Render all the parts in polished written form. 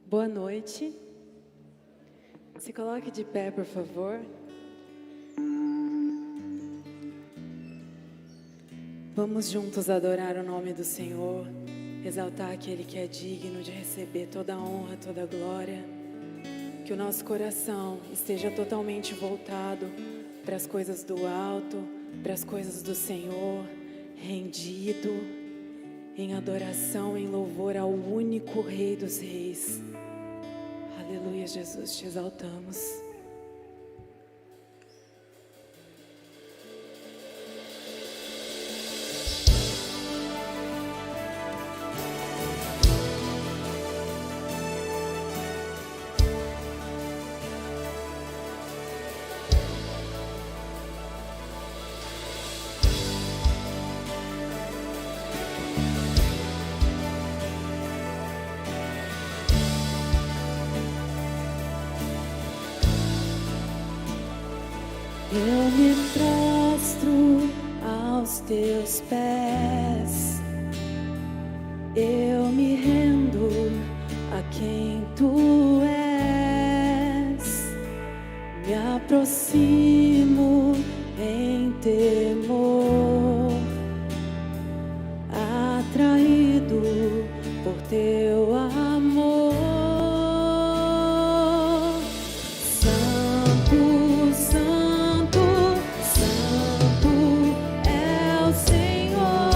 Boa noite. Se coloque de pé, por favor. Vamos juntos adorar o nome do Senhor, exaltar aquele que é digno de receber toda a honra, toda a glória. Que o nosso coração esteja totalmente voltado para as coisas do alto, para as coisas do Senhor, rendido em adoração, em louvor ao único Rei dos Reis. Aleluia, Jesus, te exaltamos. Eu me prostro aos teus pés, eu me rendo a quem tu és, me aproximo em temor, atraído por teu amor. Santo, Santo é o Senhor.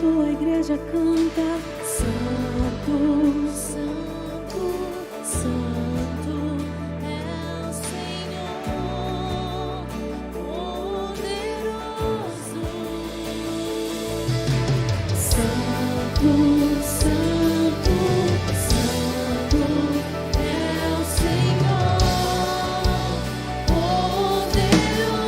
santo, a igreja canta. Santo, santo, santo é o Senhor, poderoso. Santo, santo, santo é o Senhor, poderoso.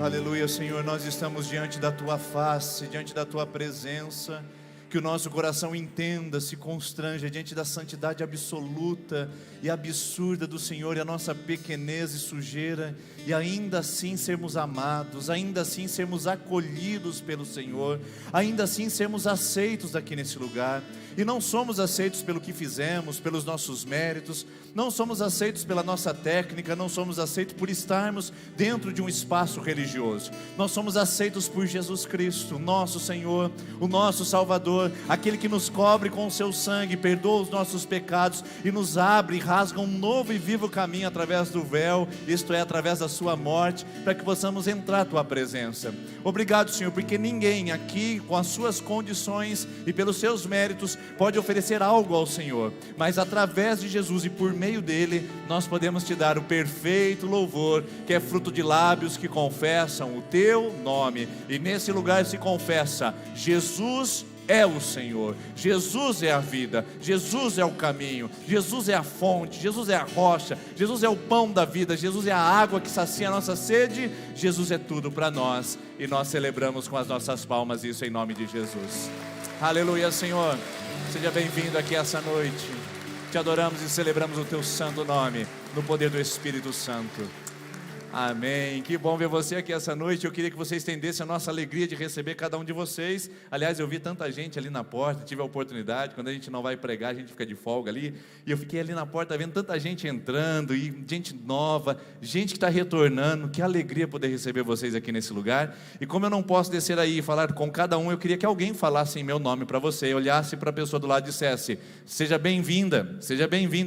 Aleluia, Senhor, nós estamos diante da Tua face, diante da Tua presença. Que o nosso coração entenda, se constranja diante da santidade absoluta e absurda do Senhor e a nossa pequenez e sujeira, e ainda assim sermos amados, ainda assim sermos acolhidos pelo Senhor, ainda assim sermos aceitos aqui nesse lugar. E não somos aceitos pelo que fizemos, pelos nossos méritos, não somos aceitos pela nossa técnica, não somos aceitos por estarmos dentro de um espaço religioso. Nós somos aceitos por Jesus Cristo, nosso Senhor, o nosso Salvador, aquele que nos cobre com o seu sangue, perdoa os nossos pecados e nos abre e rasga um novo e vivo caminho através do véu, isto é, através da sua morte, para que possamos entrar à tua presença. Obrigado, Senhor, porque ninguém aqui, com as suas condições e pelos seus méritos, pode oferecer algo ao Senhor, mas através de Jesus e por meio dele, nós podemos te dar o perfeito louvor, que é fruto de lábios que confessam o teu nome. E nesse lugar se confessa: Jesus é o Senhor, Jesus é a vida, Jesus é o caminho, Jesus é a fonte, Jesus é a rocha, Jesus é o pão da vida, Jesus é a água que sacia a nossa sede, Jesus é tudo para nós, e nós celebramos com as nossas palmas isso em nome de Jesus. Aleluia, Senhor, seja bem-vindo aqui essa noite, te adoramos e celebramos o teu santo nome, no poder do Espírito Santo. Amém, que bom ver você aqui essa noite. Eu queria que você estendesse a nossa alegria de receber cada um de vocês. Aliás, eu vi tanta gente ali na porta, tive a oportunidade, quando a gente não vai pregar, a gente fica de folga ali, e eu fiquei ali na porta vendo tanta gente entrando, e gente nova, gente que está retornando. Que alegria poder receber vocês aqui nesse lugar. E como eu não posso descer aí e falar com cada um, eu queria que alguém falasse em meu nome para você, olhasse para a pessoa do lado e dissesse: seja bem-vinda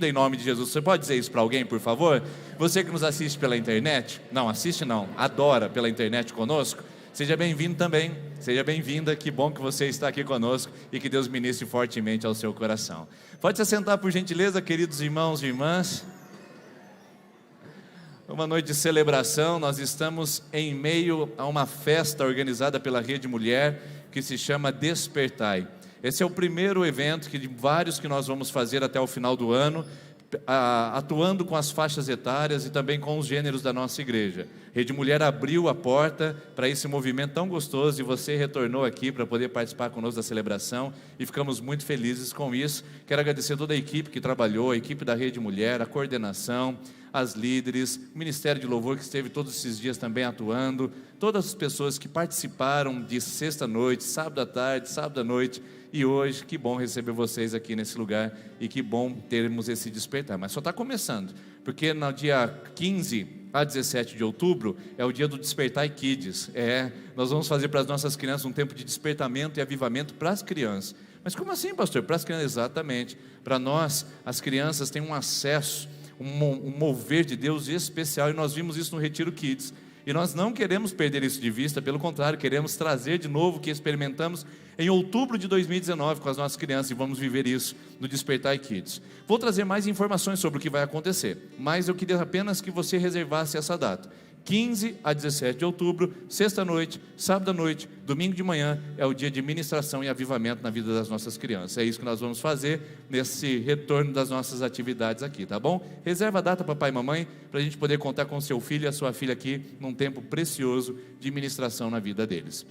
em nome de Jesus. Você pode dizer isso para alguém, por favor? Você que nos assiste pela internet, não, assiste não, adora pela internet conosco, Seja bem-vindo também, seja bem-vinda, que bom que você está aqui conosco e que Deus ministre fortemente ao seu coração. Pode se assentar por gentileza, queridos irmãos e irmãs. Uma noite de celebração, nós estamos em meio a uma festa organizada pela Rede Mulher, que se chama Despertai. Esse é o primeiro evento de vários que nós vamos fazer até o final do ano, atuando com as faixas etárias e também com os gêneros da nossa igreja. Rede Mulher abriu a porta para esse movimento tão gostoso e você retornou aqui para poder participar conosco da celebração e ficamos muito felizes com isso. Quero agradecer toda a equipe que trabalhou, a equipe da Rede Mulher, a coordenação, as líderes, o Ministério de Louvor que esteve todos esses dias também atuando, todas as pessoas que participaram de sexta-noite, sábado à tarde, sábado à noite. E hoje, que bom receber vocês aqui nesse lugar e que bom termos esse despertar. Mas só está começando, porque no dia 15 a 17 de outubro é o dia do Despertar Kids. Nós vamos fazer para as nossas crianças um tempo de despertamento e avivamento para as crianças. Mas como assim, pastor? Para as crianças, exatamente. Para nós, as crianças têm um acesso, um mover de Deus especial, e nós vimos isso no Retiro Kids. E nós não queremos perder isso de vista, pelo contrário, queremos trazer de novo o que experimentamos em outubro de 2019 com as nossas crianças, e vamos viver isso no Despertar Kids. Vou trazer mais informações sobre o que vai acontecer, mas eu queria apenas que você reservasse essa data. 15 a 17 de outubro, sexta-noite, sábado à noite, domingo de manhã, é o dia de ministração e avivamento na vida das nossas crianças. É isso que nós vamos fazer nesse retorno das nossas atividades aqui, tá bom? Reserva a data, papai e mamãe, para a gente poder contar com o seu filho e a sua filha aqui, num tempo precioso de ministração na vida deles.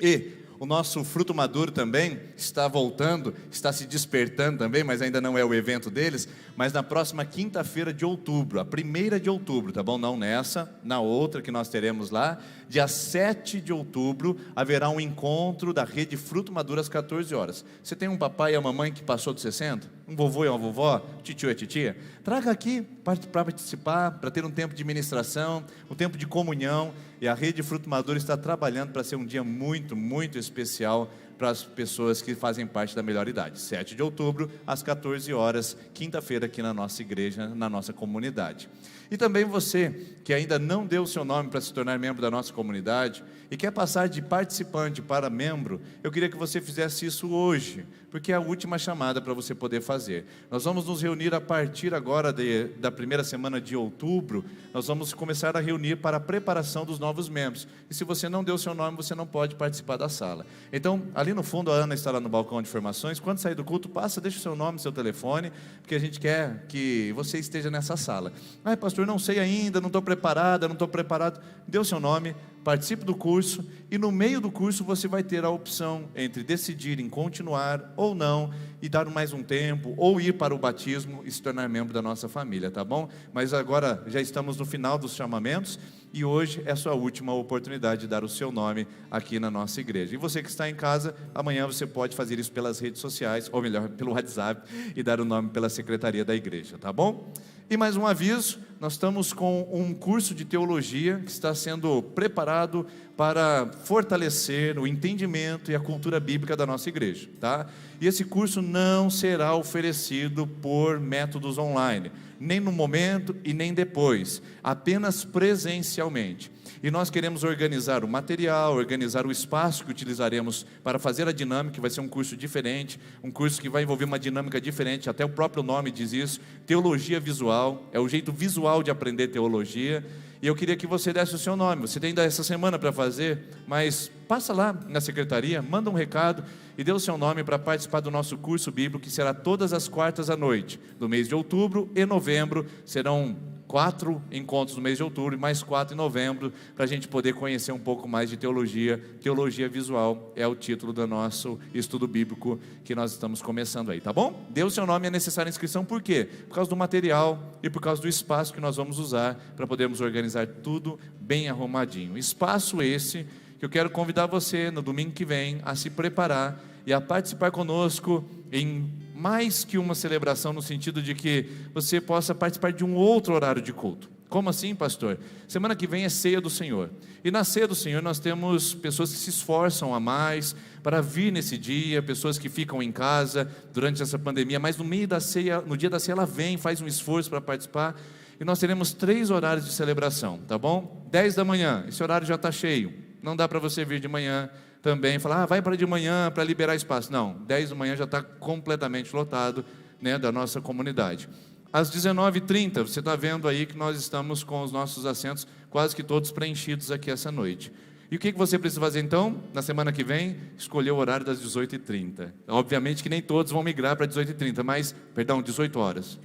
E o nosso fruto maduro também está voltando, está se despertando também, mas ainda não é o evento deles, mas na próxima quinta-feira de outubro, a 1ª de outubro, tá bom? Não nessa, na outra que nós teremos lá, dia 7 de outubro, haverá um encontro da Rede Fruto Maduro às 14 horas. Você tem um papai e uma mamãe que passou dos 60? Um vovô e uma vovó? Titio e titia? Traga aqui para participar, para ter um tempo de ministração, um tempo de comunhão, e a Rede Fruto Maduro está trabalhando para ser um dia muito, muito especial para as pessoas que fazem parte da melhor idade. 7 de outubro, às 14 horas, quinta-feira, aqui na nossa igreja, na nossa comunidade. E também você, que ainda não deu o seu nome para se tornar membro da nossa comunidade e quer passar de participante para membro, eu queria que você fizesse isso hoje, porque é a última chamada para você poder fazer. Nós vamos nos reunir a partir agora da primeira semana de outubro, nós vamos começar a reunir para a preparação dos novos membros. E se você não deu o seu nome, você não pode participar da sala. Então, ali no fundo, a Ana está lá no balcão de informações. Quando sair do culto, deixa o seu nome, seu telefone, porque a gente quer que você esteja nessa sala. Pastor, não sei ainda, não estou preparada, não estou preparado. Dê o seu nome, participe do curso, e no meio do curso você vai ter a opção entre decidir em continuar ou não, e dar mais um tempo, ou ir para o batismo e se tornar membro da nossa família, tá bom? Mas agora já estamos no final dos chamamentos, e hoje é a sua última oportunidade de dar o seu nome aqui na nossa igreja. E você que está em casa, amanhã você pode fazer isso pelas redes sociais, ou melhor, pelo WhatsApp, e dar o nome pela secretaria da igreja, tá bom? E mais um aviso, nós estamos com um curso de teologia que está sendo preparado para fortalecer o entendimento e a cultura bíblica da nossa igreja, tá? E esse curso não será oferecido por métodos online, nem no momento e nem depois, apenas presencialmente. E nós queremos organizar o material, organizar o espaço que utilizaremos para fazer a dinâmica, que vai ser um curso diferente, um curso que vai envolver uma dinâmica diferente, até o próprio nome diz isso, teologia visual, é o jeito visual de aprender teologia. E eu queria que você desse o seu nome. Você tem ainda essa semana para fazer, mas passa lá na secretaria, manda um recado e dê o seu nome para participar do nosso curso bíblico, que será todas as quartas à noite, do mês de outubro e novembro. Serão 4 encontros no mês de outubro e mais 4 em novembro, para a gente poder conhecer um pouco mais de teologia. Teologia visual é o título do nosso estudo bíblico que nós estamos começando aí, tá bom? Dê o seu nome, é necessária inscrição, por quê? Por causa do material e por causa do espaço que nós vamos usar para podermos organizar tudo bem arrumadinho. Espaço esse que eu quero convidar você no domingo que vem a se preparar e a participar conosco em mais que uma celebração, no sentido de que você possa participar de um outro horário de culto. Como assim, pastor? Semana que vem é ceia do Senhor, e na ceia do Senhor nós temos pessoas que se esforçam a mais para vir nesse dia, pessoas que ficam em casa durante essa pandemia, mas no meio da ceia, no dia da ceia ela vem, faz um esforço para participar, e nós teremos 3 horários de celebração, tá bom? 10 da manhã, esse horário já está cheio. Não dá para você vir de manhã também, falar, vai para de manhã para liberar espaço. Não, 10 da manhã já está completamente lotado, né, da nossa comunidade. Às 19h30, você está vendo aí que nós estamos com os nossos assentos quase que todos preenchidos aqui essa noite. E o que você precisa fazer então? Na semana que vem, escolher o horário das 18h30. Obviamente que nem todos vão migrar para 18h30, mas, perdão, 18 horas.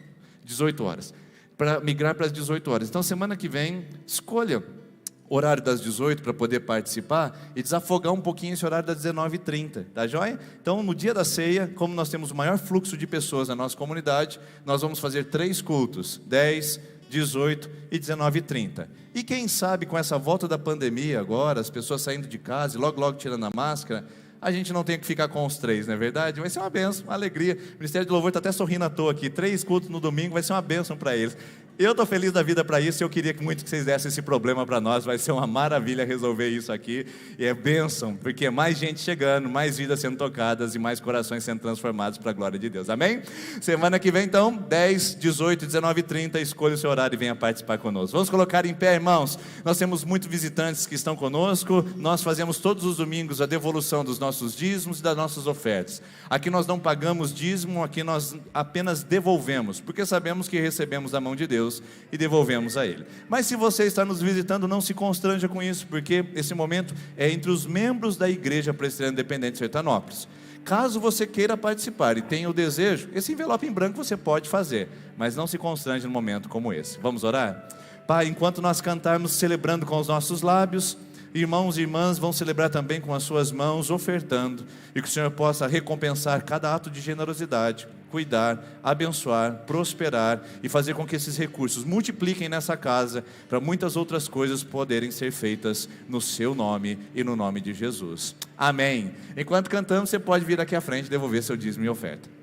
18 horas. Para migrar para as 18 horas. Então, semana que vem, escolha o horário das 18 para poder participar e desafogar um pouquinho esse horário das 19h30, tá joia? Então, no dia da ceia, como nós temos o maior fluxo de pessoas na nossa comunidade, nós vamos fazer 3 cultos, 10, 18 e 19h30. E quem sabe com essa volta da pandemia agora, as pessoas saindo de casa e logo tirando a máscara, a gente não tem que ficar com os 3, não é verdade? Vai ser uma bênção, uma alegria. O Ministério de Louvor está até sorrindo à toa aqui. 3 cultos no domingo vai ser uma bênção para eles. Eu estou feliz da vida para isso e eu queria muito que vocês dessem esse problema para nós. Vai ser uma maravilha resolver isso aqui. E é bênção, porque é mais gente chegando, mais vidas sendo tocadas e mais corações sendo transformados para a glória de Deus. Amém? Semana que vem, então, 10, 18, 19h30, escolha o seu horário e venha participar conosco. Vamos colocar em pé, irmãos. Nós temos muitos visitantes que estão conosco. Nós fazemos todos os domingos a devolução dos nossos dízimos e das nossas ofertas. Aqui nós não pagamos dízimo, aqui nós apenas devolvemos, porque sabemos que recebemos da mão de Deus e devolvemos a Ele. Mas se você está nos visitando, não se constranja com isso, porque esse momento é entre os membros da Igreja Presbiteriana Independente de Sertanópolis. Caso você queira participar e tenha o desejo, esse envelope em branco você pode fazer, mas não se constrange num momento como esse. Vamos orar? Pai, enquanto nós cantarmos celebrando com os nossos lábios, irmãos e irmãs vão celebrar também com as suas mãos, ofertando, e que o Senhor possa recompensar cada ato de generosidade, cuidar, abençoar, prosperar e fazer com que esses recursos multipliquem nessa casa para muitas outras coisas poderem ser feitas no seu nome e no nome de Jesus. Amém. Enquanto cantamos, você pode vir aqui à frente e devolver seu dízimo e oferta.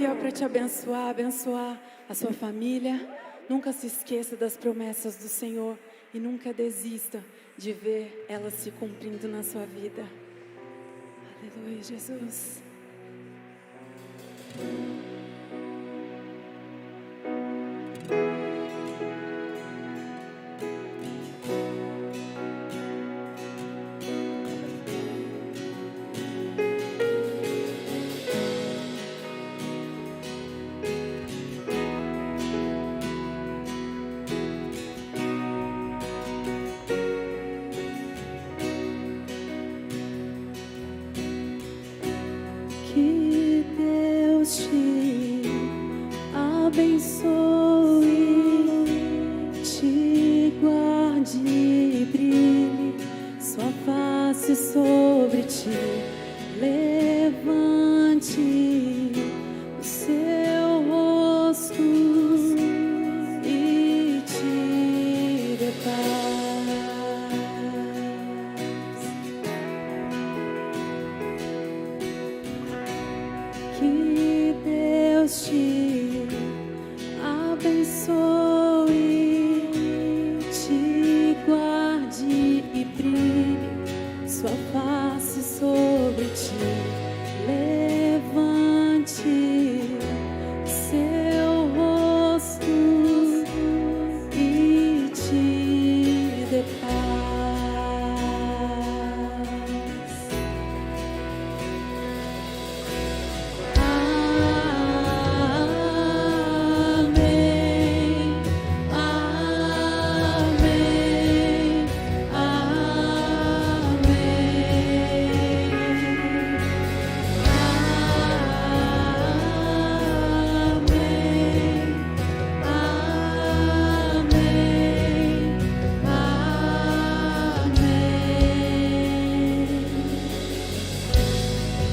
fiel para te abençoar, abençoar a sua família. Nunca se esqueça das promessas do Senhor e nunca desista de ver elas se cumprindo na sua vida. Aleluia, Jesus. Que Deus te abençoe, te guarde e brilhe sua face sobre ti, levante o seu rosto e te dê paz. Que Deus te abençoe, te guarde e brilhe sua face sobre ti, levante seu rosto e te dê paz.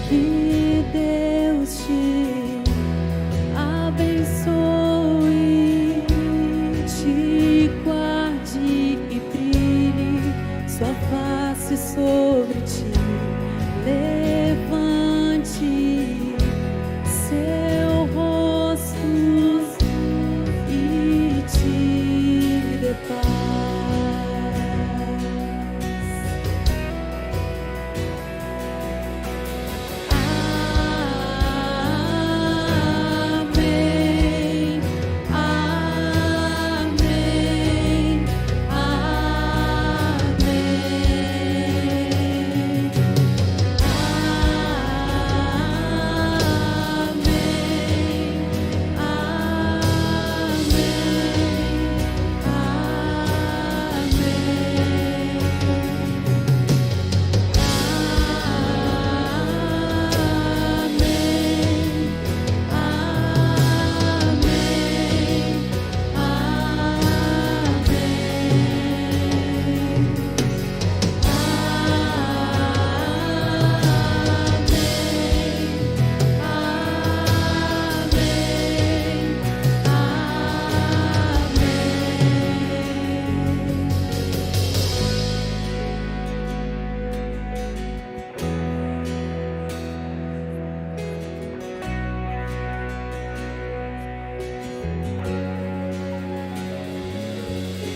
Que Deus te abençoe, te guarde e brilhe sua face sobre ti, levante seu rosto e te dê paz.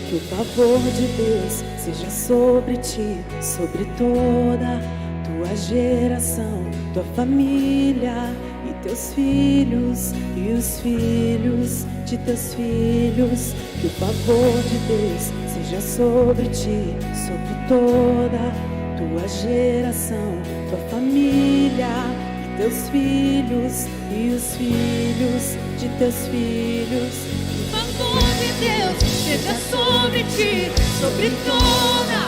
Que o favor de Deus seja sobre ti, sobre toda tua geração, tua família e teus filhos e os filhos de teus filhos. Que o favor de Deus seja sobre ti, sobre toda tua geração, tua família e teus filhos e os filhos de teus filhos. O favor de Deus seja sobre ti, sobre toda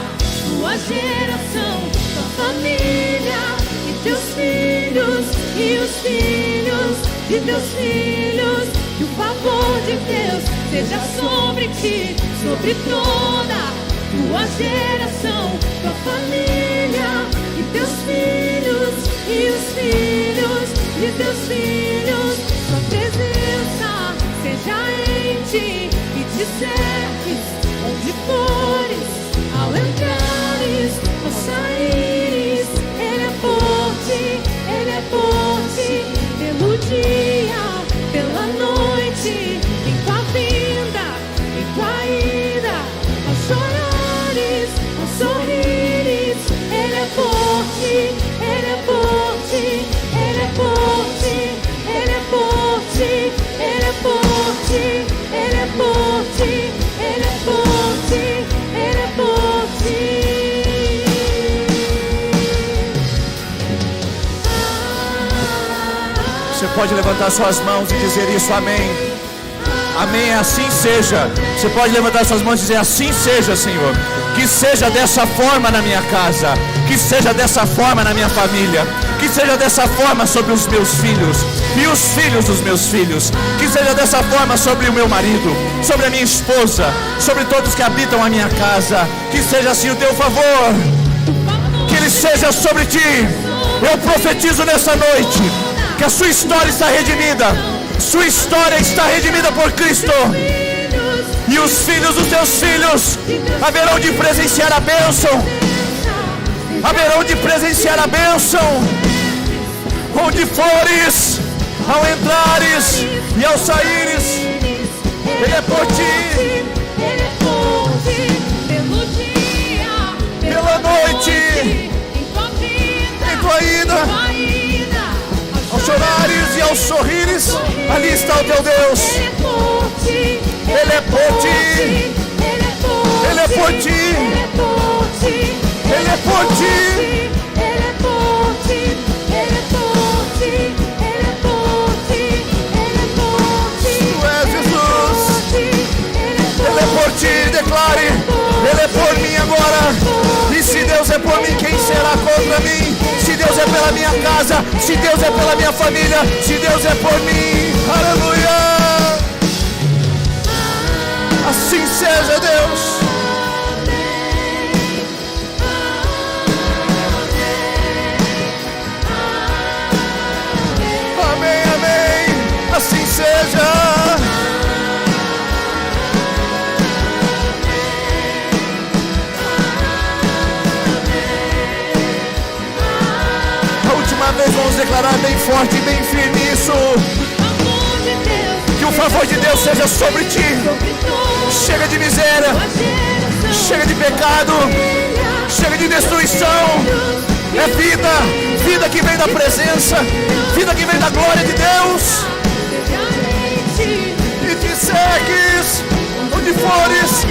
tua geração, tua família e teus filhos e os filhos de teus filhos. Que o favor de Deus seja sobre ti, sobre toda tua geração, tua família e teus filhos e os filhos de teus filhos. Sua presença seja em ti e te cerques onde fores, ao entrares ou saíres. Ele é forte pelo dia Você pode levantar suas mãos e dizer isso, amém. Amém, assim seja. Você pode levantar suas mãos e dizer, assim seja, Senhor. Que seja dessa forma na minha casa, que seja dessa forma na minha família, que seja dessa forma sobre os meus filhos e os filhos dos meus filhos, que seja dessa forma sobre o meu marido, sobre a minha esposa, sobre todos que habitam a minha casa. Que seja assim o teu favor, que ele seja sobre ti. Eu profetizo nessa noite que a sua história está redimida. Sua história está redimida por Cristo. E os filhos dos teus filhos haverão de presenciar a bênção. Haverão de presenciar a bênção. Onde fores, ao entrares e ao saíres, Ele é por ti. Ele é por ti, pelo dia, Pela noite, em tua vida, em tua ida, ao chorares e ao sorrires, ali está o teu Deus. Ele é por ti, Ele é por ti. Ele é por ti, Ele é por ti. Ele é por ti, Ele é por ti, Ele é por ti, Ele é por ti, Ele é por ti. Tu és Jesus. Ele é por ti, declare. Ele é por mim agora. E se Deus é por mim, quem será contra mim? Se Deus é pela minha casa, se Deus é pela minha família, se Deus é por mim, aleluia. Assim seja, Deus. Amém, amém. Assim seja. A última vez vamos declarar bem forte e bem firme isso. Que o favor de Deus seja sobre ti. Chega de miséria, chega de pecado, chega de destruição. É vida, vida que vem da presença, vida que vem da glória de Deus. E te segues onde fores.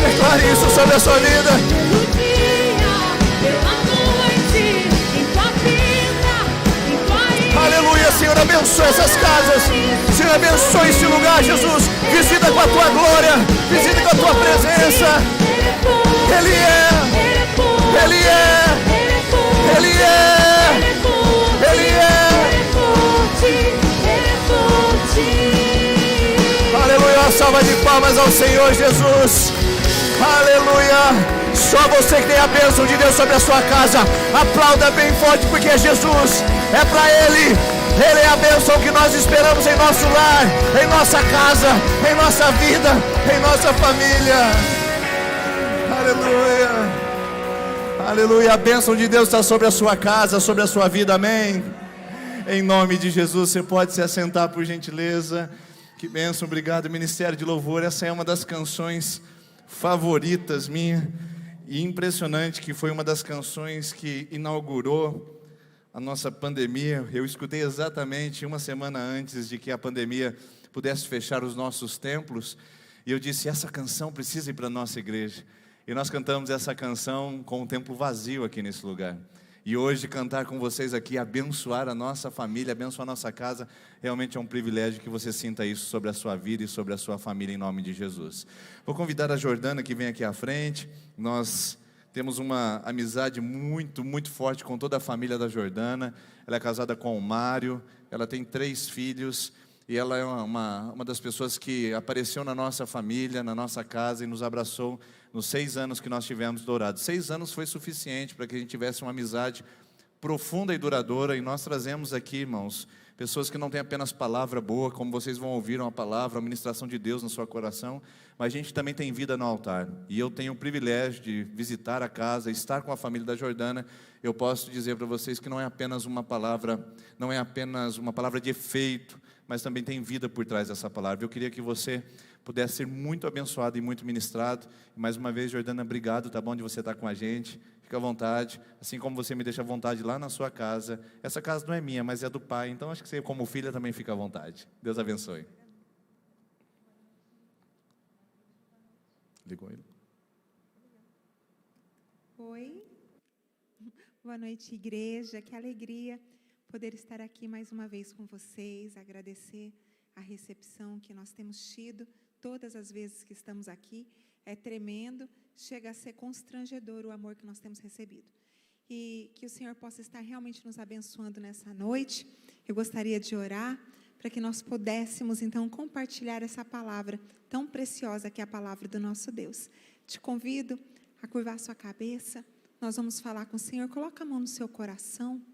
Declare isso sobre a sua vida. Aleluia, Senhor, abençoe essas casas. Senhor, abençoe esse lugar, Jesus. Visita com a tua glória, visita com a tua presença. Ele é, Ele é, Ele é, Ele é. Aleluia, uma salva de palmas ao Senhor Jesus. Aleluia. Só você que tem a bênção de Deus sobre a sua casa. Aplauda bem forte, porque é Jesus. É para Ele. Ele é a bênção que nós esperamos em nosso lar, em nossa casa, em nossa vida, em nossa família. Aleluia. Aleluia. A bênção de Deus está sobre a sua casa, sobre a sua vida. Amém. Em nome de Jesus, você pode se assentar, por gentileza. Que bênção. Obrigado, Ministério de Louvor. Essa é uma das canções favoritas minha. E impressionante que foi uma das canções que inaugurou a nossa pandemia. Eu escutei exatamente uma semana antes de que a pandemia pudesse fechar os nossos templos. E eu disse, essa canção precisa ir para a nossa igreja. E nós cantamos essa canção com o templo vazio aqui nesse lugar. E hoje cantar com vocês aqui, abençoar a nossa família, abençoar a nossa casa, realmente é um privilégio que você sinta isso sobre a sua vida e sobre a sua família, em nome de Jesus. Vou convidar a Jordana que vem aqui à frente. Nós temos uma amizade muito, muito forte com toda a família da Jordana. Ela é casada com o Mário, ela tem 3 filhos. E ela é uma das pessoas que apareceu na nossa família, na nossa casa e nos abraçou nos 6 anos que nós tivemos Dourados. 6 anos foi suficiente para que a gente tivesse uma amizade profunda e duradoura. E nós trazemos aqui, irmãos, pessoas que não têm apenas palavra boa, como vocês vão ouvir uma palavra, a ministração de Deus no seu coração, mas a gente também tem vida no altar. E eu tenho o privilégio de visitar a casa, estar com a família da Jordana. Eu posso dizer para vocês que não é apenas uma palavra de efeito, mas também tem vida por trás dessa palavra. Eu queria que você pudesse ser muito abençoado e muito ministrado. E mais uma vez, Jordana, obrigado, tá bom de você estar com a gente. Fica à vontade, assim como você me deixa à vontade lá na sua casa. Essa casa não é minha, mas é do Pai, então acho que você, como filha, também fica à vontade. Deus abençoe. Ligou ele? Oi. Boa noite, igreja. Que alegria poder estar aqui mais uma vez com vocês, agradecer a recepção que nós temos tido todas as vezes que estamos aqui. É tremendo, chega a ser constrangedor o amor que nós temos recebido. E que o Senhor possa estar realmente nos abençoando nessa noite. Eu gostaria de orar para que nós pudéssemos, então, compartilhar essa palavra tão preciosa que é a palavra do nosso Deus. Te convido a curvar sua cabeça. Nós vamos falar com o Senhor. Coloca a mão no seu coração,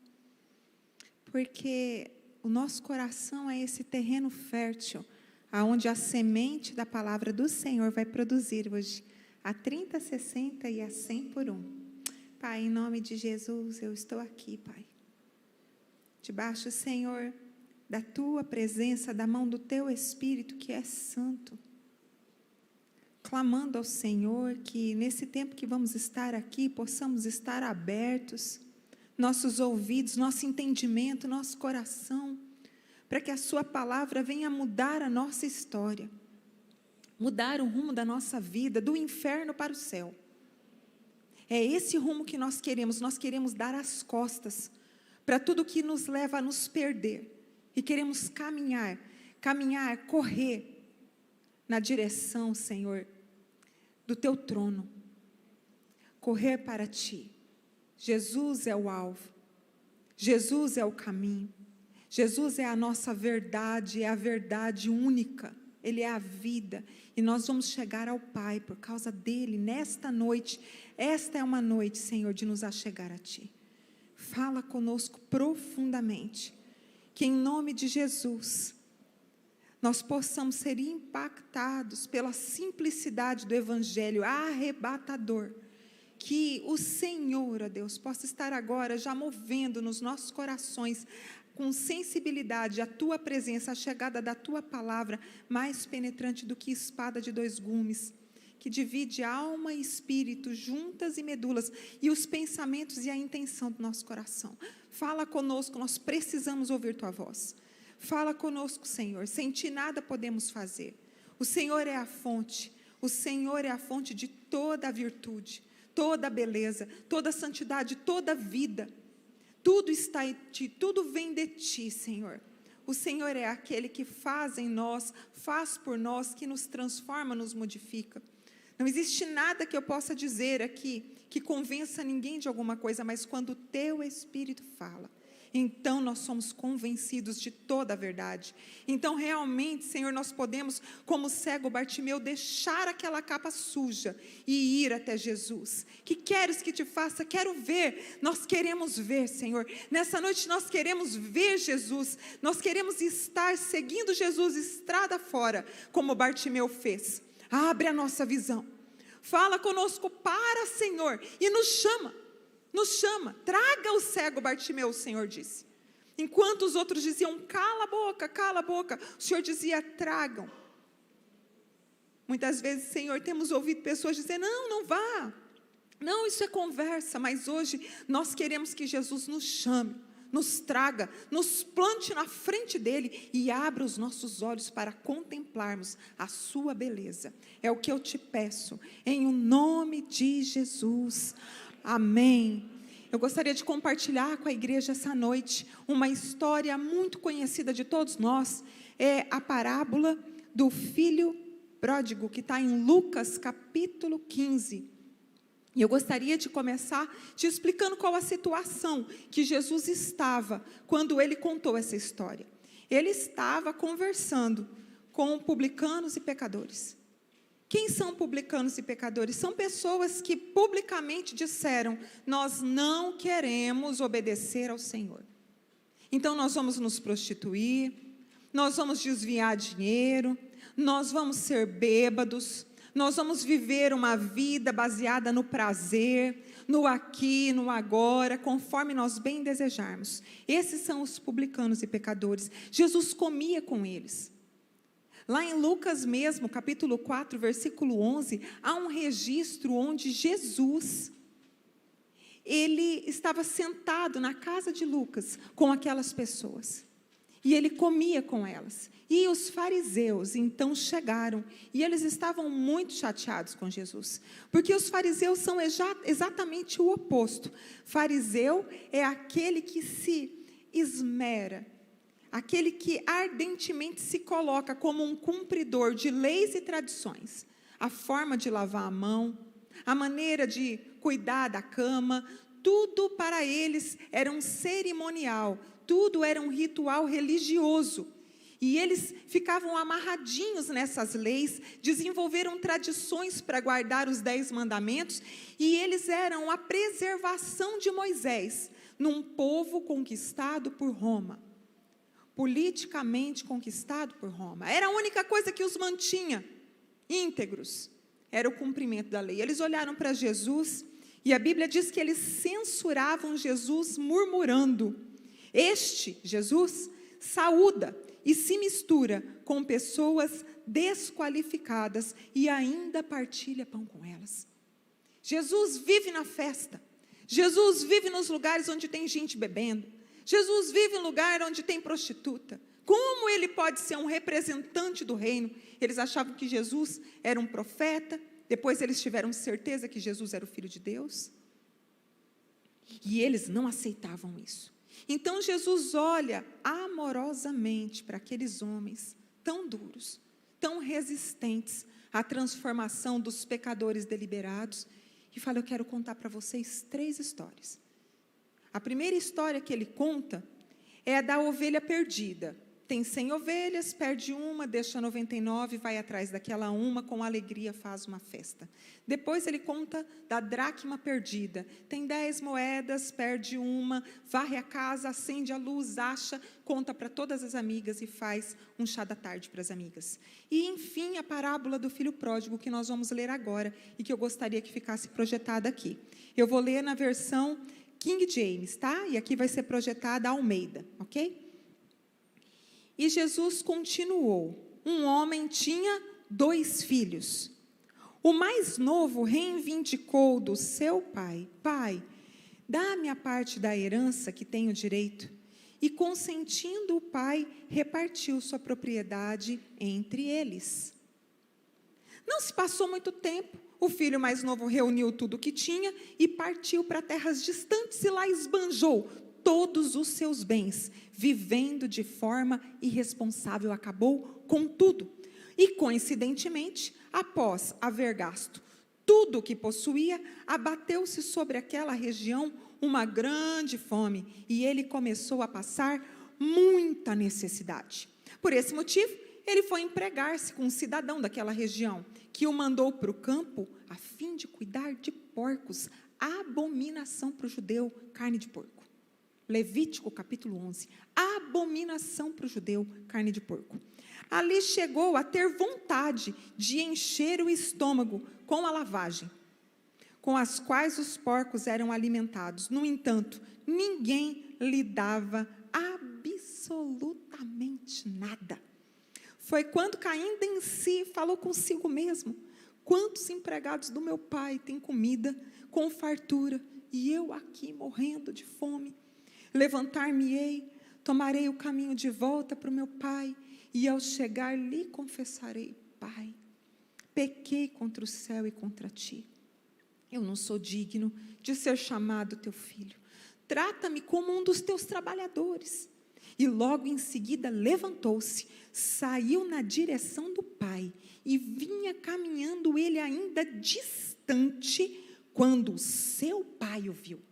porque o nosso coração é esse terreno fértil, aonde a semente da palavra do Senhor vai produzir hoje a 30, 60 e a 100 por 1. Pai, em nome de Jesus, eu estou aqui, Pai. Debaixo, Senhor, da Tua presença, da mão do Teu Espírito, que é santo. Clamando ao Senhor que nesse tempo que vamos estar aqui, possamos estar abertos, nossos ouvidos, nosso entendimento, nosso coração, para que a Sua palavra venha mudar a nossa história, mudar o rumo da nossa vida, do inferno para o céu. É esse rumo que nós queremos dar as costas para tudo que nos leva a nos perder, e queremos caminhar, correr na direção, Senhor, do Teu trono, correr para Ti. Jesus é o alvo, Jesus é o caminho, Jesus é a nossa verdade, é a verdade única, Ele é a vida, e nós vamos chegar ao Pai por causa dEle, nesta noite. Esta é uma noite, Senhor, de nos achegar a Ti. Fala conosco profundamente, que em nome de Jesus, nós possamos ser impactados pela simplicidade do Evangelho arrebatador, que o Senhor, ó Deus, possa estar agora já movendo nos nossos corações, com sensibilidade, a Tua presença, a chegada da Tua palavra, mais penetrante do que espada de 2 gumes, que divide alma e espírito, juntas e medulas, e os pensamentos e a intenção do nosso coração. Fala conosco, nós precisamos ouvir Tua voz. Fala conosco, Senhor, sem Ti nada podemos fazer. O Senhor é a fonte, o Senhor é a fonte de toda a virtude, toda a beleza, toda a santidade, toda a vida. Tudo está em Ti, tudo vem de Ti, Senhor. O Senhor é aquele que faz em nós, faz por nós, que nos transforma, nos modifica. Não existe nada que eu possa dizer aqui que convença ninguém de alguma coisa, mas quando o Teu Espírito fala, então nós somos convencidos de toda a verdade. Então realmente, Senhor, nós podemos, como o cego Bartimeu, deixar aquela capa suja e ir até Jesus. Que queres que te faça? Quero ver. Nós queremos ver, Senhor. Nessa noite nós queremos ver Jesus. Nós queremos estar seguindo Jesus estrada fora, como Bartimeu fez. Abre a nossa visão. Fala conosco, para, Senhor, e nos chama. Nos chama, traga o cego Bartimeu, o Senhor disse. Enquanto os outros diziam, cala a boca, o Senhor dizia, tragam. Muitas vezes, Senhor, temos ouvido pessoas dizer, não vá, não, isso é conversa, mas hoje nós queremos que Jesus nos chame, nos traga, nos plante na frente dEle e abra os nossos olhos para contemplarmos a sua beleza. É o que eu te peço, em o nome de Jesus. Amém. Eu gostaria de compartilhar com a igreja essa noite uma história muito conhecida de todos nós. É a parábola do filho pródigo, que está em Lucas capítulo 15. E eu gostaria de começar te explicando qual a situação que Jesus estava quando ele contou essa história. Ele estava conversando com publicanos e pecadores. Quem são publicanos e pecadores? São pessoas que publicamente disseram, nós não queremos obedecer ao Senhor. Então nós vamos nos prostituir, nós vamos desviar dinheiro, nós vamos ser bêbados, nós vamos viver uma vida baseada no prazer, no aqui, no agora, conforme nós bem desejarmos. Esses são os publicanos e pecadores. Jesus comia com eles. Lá em Lucas mesmo, capítulo 4, versículo 11, há um registro onde Jesus, ele estava sentado na casa de Lucas com aquelas pessoas. e ele comia com elas. E os fariseus então chegaram, e eles estavam muito chateados com Jesus, porque os fariseus são exatamente o oposto. Fariseu é aquele que se esmera, aquele que ardentemente se coloca como um cumpridor de leis e tradições. A forma de lavar a mão, a maneira de cuidar da cama, tudo para eles era um cerimonial, tudo era um ritual religioso. E eles ficavam amarradinhos nessas leis, desenvolveram tradições para guardar os 10 mandamentos, e eles eram a preservação de Moisés, num povo conquistado por Roma, politicamente conquistado por Roma. Era a única coisa que os mantinha íntegros, era o cumprimento da lei. Eles olharam para Jesus, e a Bíblia diz que eles censuravam Jesus murmurando. Este, Jesus, saúda e se mistura com pessoas desqualificadas e ainda partilha pão com elas. Jesus vive na festa. Jesus vive nos lugares onde tem gente bebendo. Jesus vive em lugar onde tem prostituta. Como ele pode ser um representante do reino? Eles achavam que Jesus era um profeta. Depois eles tiveram certeza que Jesus era o Filho de Deus. E eles não aceitavam isso. Então Jesus olha amorosamente para aqueles homens tão duros, tão resistentes à transformação dos pecadores deliberados, e fala: eu quero contar para vocês 3 histórias. A primeira história que ele conta é a da ovelha perdida. Tem 100 ovelhas, perde uma, deixa 99, vai atrás daquela uma, com alegria faz uma festa. Depois ele conta da dracma perdida. Tem 10 moedas, perde uma, varre a casa, acende a luz, acha, conta para todas as amigas e faz um chá da tarde para as amigas. E, enfim, a parábola do filho pródigo, que nós vamos ler agora e que eu gostaria que ficasse projetada aqui. Eu vou ler na versão King James, tá? E aqui vai ser projetada a Almeida, ok? E Jesus continuou: um homem tinha 2 filhos. O mais novo reivindicou do seu pai: pai, dá-me a parte da herança que tenho direito. E, consentindo o pai, repartiu sua propriedade entre eles. Não se passou muito tempo, o filho mais novo reuniu tudo o que tinha e partiu para terras distantes, e lá esbanjou todos os seus bens, vivendo de forma irresponsável, acabou com tudo. E, coincidentemente, após haver gasto tudo o que possuía, abateu-se sobre aquela região uma grande fome, e ele começou a passar muita necessidade. Por esse motivo, ele foi empregar-se com um cidadão daquela região, que o mandou para o campo a fim de cuidar de porcos, abominação para o judeu, carne de porco. Levítico capítulo 11, abominação para o judeu, carne de porco. Ali chegou a ter vontade de encher o estômago com a lavagem, com as quais os porcos eram alimentados. No entanto, ninguém lhe dava absolutamente nada. Foi quando, caindo em si, falou consigo mesmo: quantos empregados do meu pai têm comida com fartura, e eu aqui morrendo de fome? Levantar-me-ei, tomarei o caminho de volta para o meu pai, e ao chegar lhe confessarei: pai, pequei contra o céu e contra ti. Eu não sou digno de ser chamado teu filho. Trata-me como um dos teus trabalhadores. E logo em seguida levantou-se, saiu na direção do pai, e vinha caminhando ele ainda distante, quando o seu pai o viu.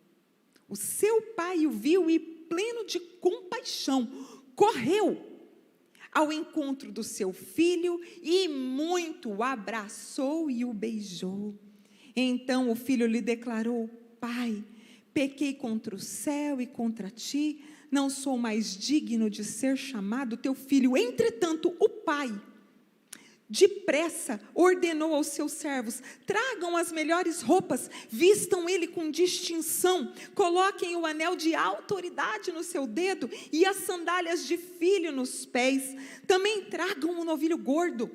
O seu pai o viu e, pleno de compaixão, correu ao encontro do seu filho e muito o abraçou e o beijou. Então o filho lhe declarou: pai, pequei contra o céu e contra ti, não sou mais digno de ser chamado teu filho. Entretanto, o pai, depressa, ordenou aos seus servos: tragam as melhores roupas, vistam ele com distinção, coloquem o anel de autoridade no seu dedo e as sandálias de filho nos pés. Também tragam um novilho gordo.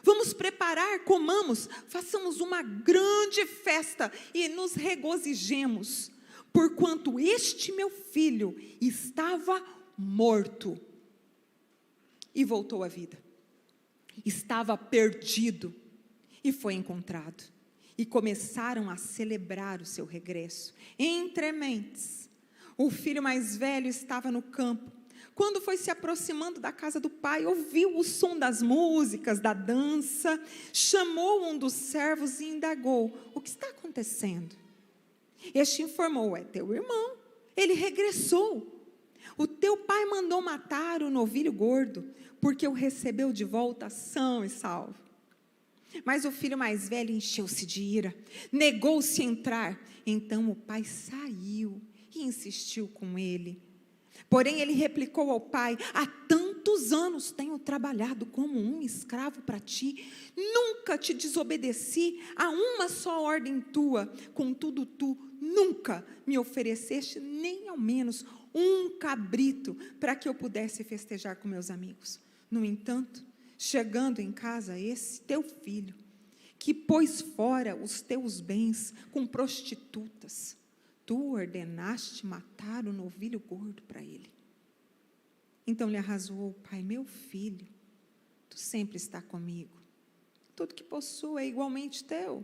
Vamos preparar, comamos, façamos uma grande festa e nos regozijemos, porquanto este meu filho estava morto e voltou à vida. Estava perdido e foi encontrado. E começaram a celebrar o seu regresso. Entre mentes, o filho mais velho estava no campo. Quando foi se aproximando da casa do pai, ouviu o som das músicas, da dança, chamou um dos servos e indagou: o que está acontecendo? Este informou: é teu irmão, ele regressou. O teu pai mandou matar o novilho gordo, porque o recebeu de volta são e salvo. Mas o filho mais velho encheu-se de ira, negou-se a entrar. Então o pai saiu e insistiu com ele. Porém ele replicou ao pai: há tantos anos tenho trabalhado como um escravo para ti, nunca te desobedeci a uma só ordem tua, contudo tu nunca me ofereceste nem ao menos um cabrito para que eu pudesse festejar com meus amigos. No entanto, chegando em casa esse teu filho, que pôs fora os teus bens com prostitutas, tu ordenaste matar o novilho gordo para ele. Então lhe arrazoou o pai: meu filho, tu sempre está comigo, tudo que possuo é igualmente teu.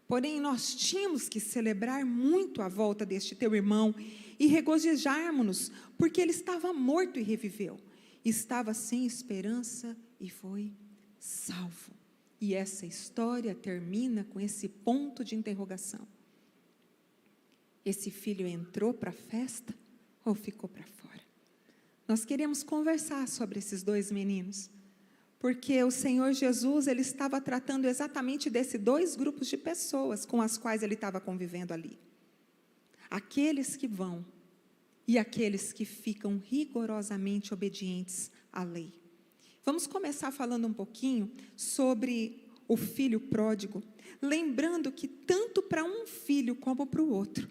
Porém nós tínhamos que celebrar muito a volta deste teu irmão e regozijarmos-nos, porque ele estava morto e reviveu, estava sem esperança e foi salvo. E essa história termina com esse ponto de interrogação. Esse filho entrou para a festa ou ficou para fora? Nós queremos conversar sobre esses dois meninos, porque o Senhor Jesus, ele estava tratando exatamente desses dois grupos de pessoas com as quais ele estava convivendo ali. Aqueles que vão e aqueles que ficam rigorosamente obedientes à lei. Vamos começar falando um pouquinho sobre o filho pródigo, lembrando que tanto para um filho como para o outro,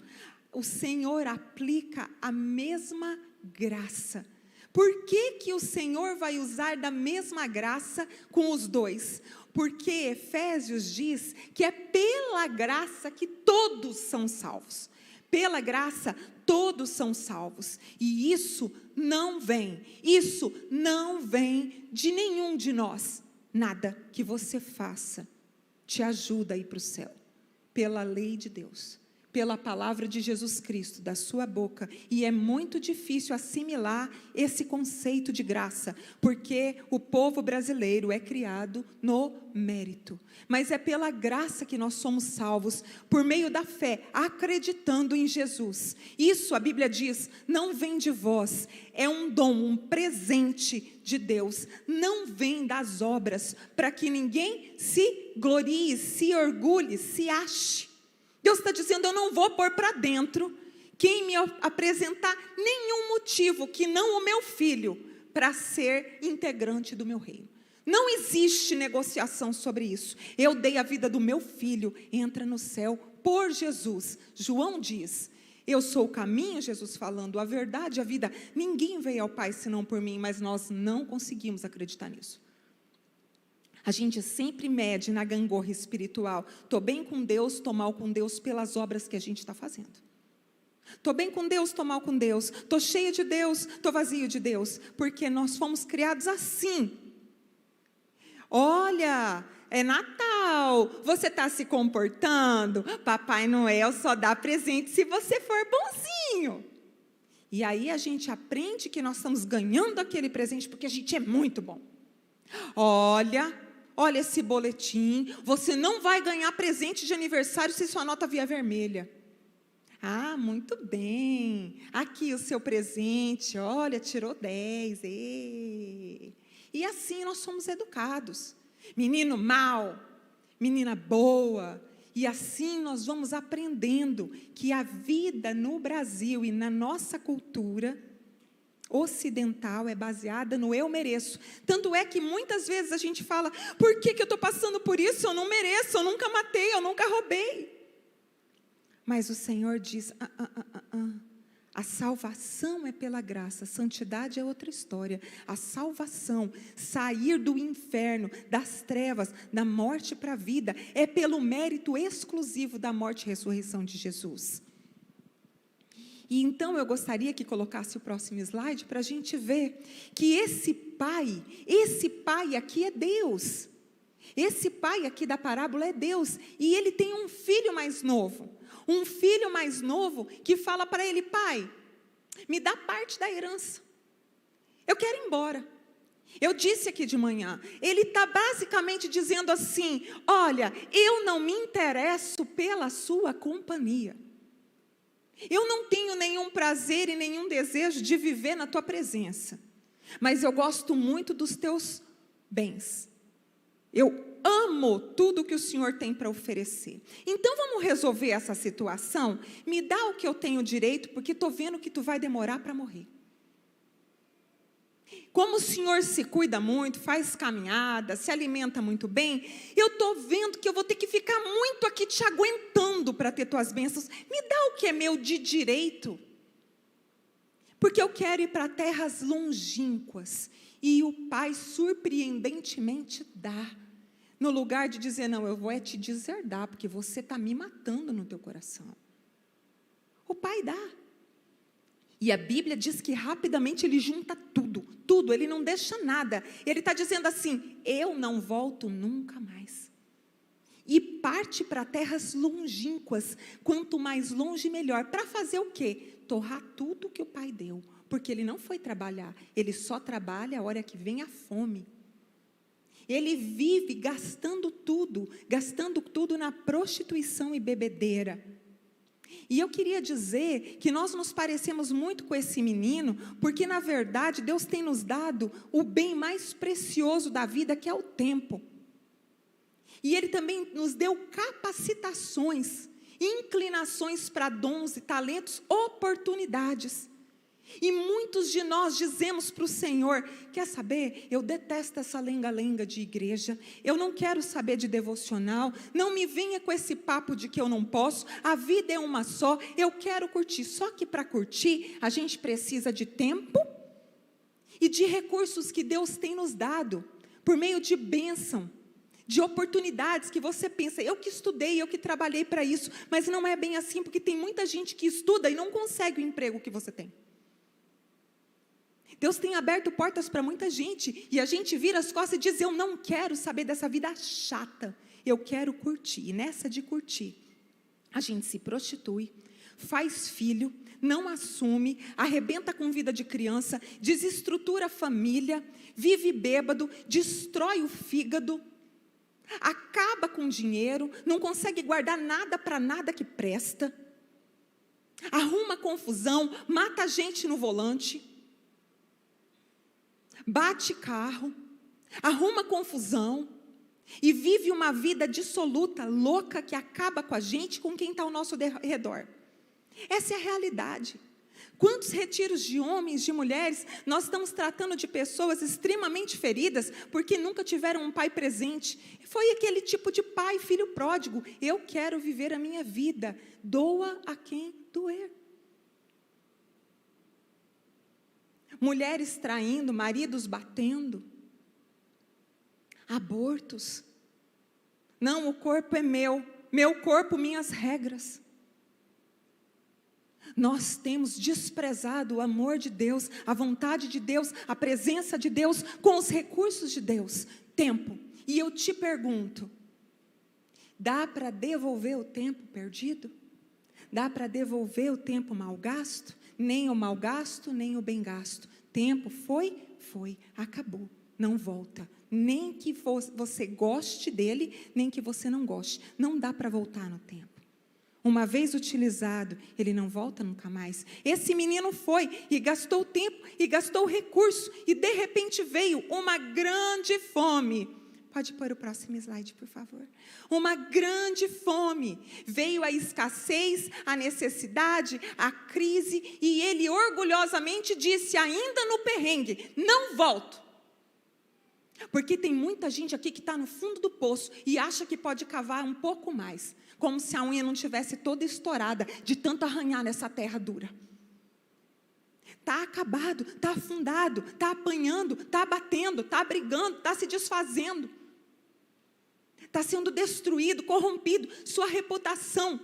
o Senhor aplica a mesma graça. Por que o Senhor vai usar da mesma graça com os dois? Porque Efésios diz que é pela graça que todos são salvos. Pela graça, todos são salvos. E isso não vem de nenhum de nós. Nada que você faça te ajuda a ir para o céu. Pela lei de Deus, pela palavra de Jesus Cristo, da sua boca. E é muito difícil assimilar esse conceito de graça, porque o povo brasileiro é criado no mérito. Mas é pela graça que nós somos salvos, por meio da fé, acreditando em Jesus. Isso, a Bíblia diz, não vem de vós, é um dom, um presente de Deus. Não vem das obras, para que ninguém se glorie, se orgulhe, se ache. Deus está dizendo: eu não vou pôr para dentro quem me apresentar nenhum motivo que não o meu filho para ser integrante do meu reino. Não existe negociação sobre isso. Eu dei a vida do meu filho, entra no céu por Jesus. João diz: eu sou o caminho, Jesus falando, a verdade, a vida. Ninguém veio ao Pai senão por mim, mas nós não conseguimos acreditar nisso. A gente sempre mede na gangorra espiritual. Estou bem com Deus, estou mal com Deus pelas obras que a gente está fazendo. Estou bem com Deus, estou mal com Deus. Estou cheio de Deus, estou vazio de Deus. Porque nós fomos criados assim. Olha, é Natal, você está se comportando? Papai Noel só dá presente se você for bonzinho. E aí a gente aprende que nós estamos ganhando aquele presente porque a gente é muito bom. Olha esse boletim, você não vai ganhar presente de aniversário se sua nota vier vermelha. Ah, muito bem, aqui o seu presente, olha, tirou 10. E assim nós somos educados. Menino mau, menina boa. E assim nós vamos aprendendo que a vida no Brasil e na nossa cultura ocidental é baseada no eu mereço. Tanto é que muitas vezes a gente fala: por que eu estou passando por isso? Eu não mereço, eu nunca matei, eu nunca roubei. Mas o Senhor diz: a salvação é pela graça, a santidade é outra história. A salvação, sair do inferno, das trevas, da morte para a vida, é pelo mérito exclusivo da morte e ressurreição de Jesus. E então eu gostaria que colocasse o próximo slide para a gente ver que esse pai aqui é Deus. Esse pai aqui da parábola é Deus. E ele tem um filho mais novo. Um filho mais novo que fala para ele: pai, me dá parte da herança. Eu quero ir embora. Eu disse aqui de manhã, ele está basicamente dizendo assim: olha, eu não me interesso pela sua companhia. Eu não tenho nenhum prazer e nenhum desejo de viver na tua presença. Mas eu gosto muito dos teus bens. Eu amo tudo que o Senhor tem para oferecer. Então vamos resolver essa situação? Me dá o que eu tenho direito, porque estou vendo que tu vai demorar para morrer. Como o Senhor se cuida muito, faz caminhada, se alimenta muito bem, eu estou vendo que eu vou ter que ficar muito aqui te aguentando para ter tuas bênçãos. Me dá o que é meu de direito, porque eu quero ir para terras longínquas. E o pai surpreendentemente dá, no lugar de dizer: não, eu vou te deserdar, porque você está me matando no teu coração. O pai dá. E a Bíblia diz que rapidamente ele junta tudo, ele não deixa nada. Ele está dizendo assim: eu não volto nunca mais. E parte para terras longínquas, quanto mais longe melhor. Para fazer o quê? Torrar tudo que o pai deu, porque ele não foi trabalhar, ele só trabalha a hora que vem a fome. Ele vive gastando tudo na prostituição e bebedeira. E eu queria dizer que nós nos parecemos muito com esse menino, porque na verdade Deus tem nos dado o bem mais precioso da vida, que é o tempo. E Ele também nos deu capacitações, inclinações para dons e talentos, oportunidades. E muitos de nós dizemos para o Senhor: quer saber, eu detesto essa lenga-lenga de igreja, eu não quero saber de devocional, não me venha com esse papo de que eu não posso, a vida é uma só, eu quero curtir. Só que para curtir, a gente precisa de tempo e de recursos que Deus tem nos dado, por meio de bênção, de oportunidades que você pensa: eu que estudei, eu que trabalhei para isso, mas não é bem assim, porque tem muita gente que estuda e não consegue o emprego que você tem. Deus tem aberto portas para muita gente, e a gente vira as costas e diz: eu não quero saber dessa vida chata, eu quero curtir. E nessa de curtir, a gente se prostitui, faz filho, não assume, arrebenta com vida de criança, desestrutura a família, vive bêbado, destrói o fígado, acaba com dinheiro, não consegue guardar nada para nada que presta, arruma confusão, mata a gente no volante, bate carro, arruma confusão e vive uma vida dissoluta, louca, que acaba com a gente, com quem está ao nosso redor. Essa é a realidade. Quantos retiros de homens, de mulheres, nós estamos tratando de pessoas extremamente feridas, porque nunca tiveram um pai presente. Foi aquele tipo de pai, filho pródigo: eu quero viver a minha vida, doa a quem doer. Mulheres traindo, maridos batendo, abortos. Não, o corpo é meu corpo, minhas regras. Nós temos desprezado o amor de Deus, a vontade de Deus, a presença de Deus, com os recursos de Deus, tempo. E eu te pergunto: dá para devolver o tempo perdido? Dá para devolver o tempo mal gasto? Nem o mal gasto, nem o bem gasto. Tempo foi, acabou, não volta. Nem que você goste dele, nem que você não goste. Não dá para voltar no tempo. Uma vez utilizado, ele não volta nunca mais. Esse menino foi e gastou tempo e gastou recurso, e de repente veio uma grande fome. Pode pôr o próximo slide, por favor. Uma grande fome. Veio a escassez, a necessidade, a crise, e ele orgulhosamente disse, ainda no perrengue: não volto. Porque tem muita gente aqui que está no fundo do poço e acha que pode cavar um pouco mais, como se a unha não tivesse toda estourada de tanto arranhar nessa terra dura. Está acabado, está afundado, está apanhando, está batendo, está brigando, está se desfazendo. Está sendo destruído, corrompido, sua reputação.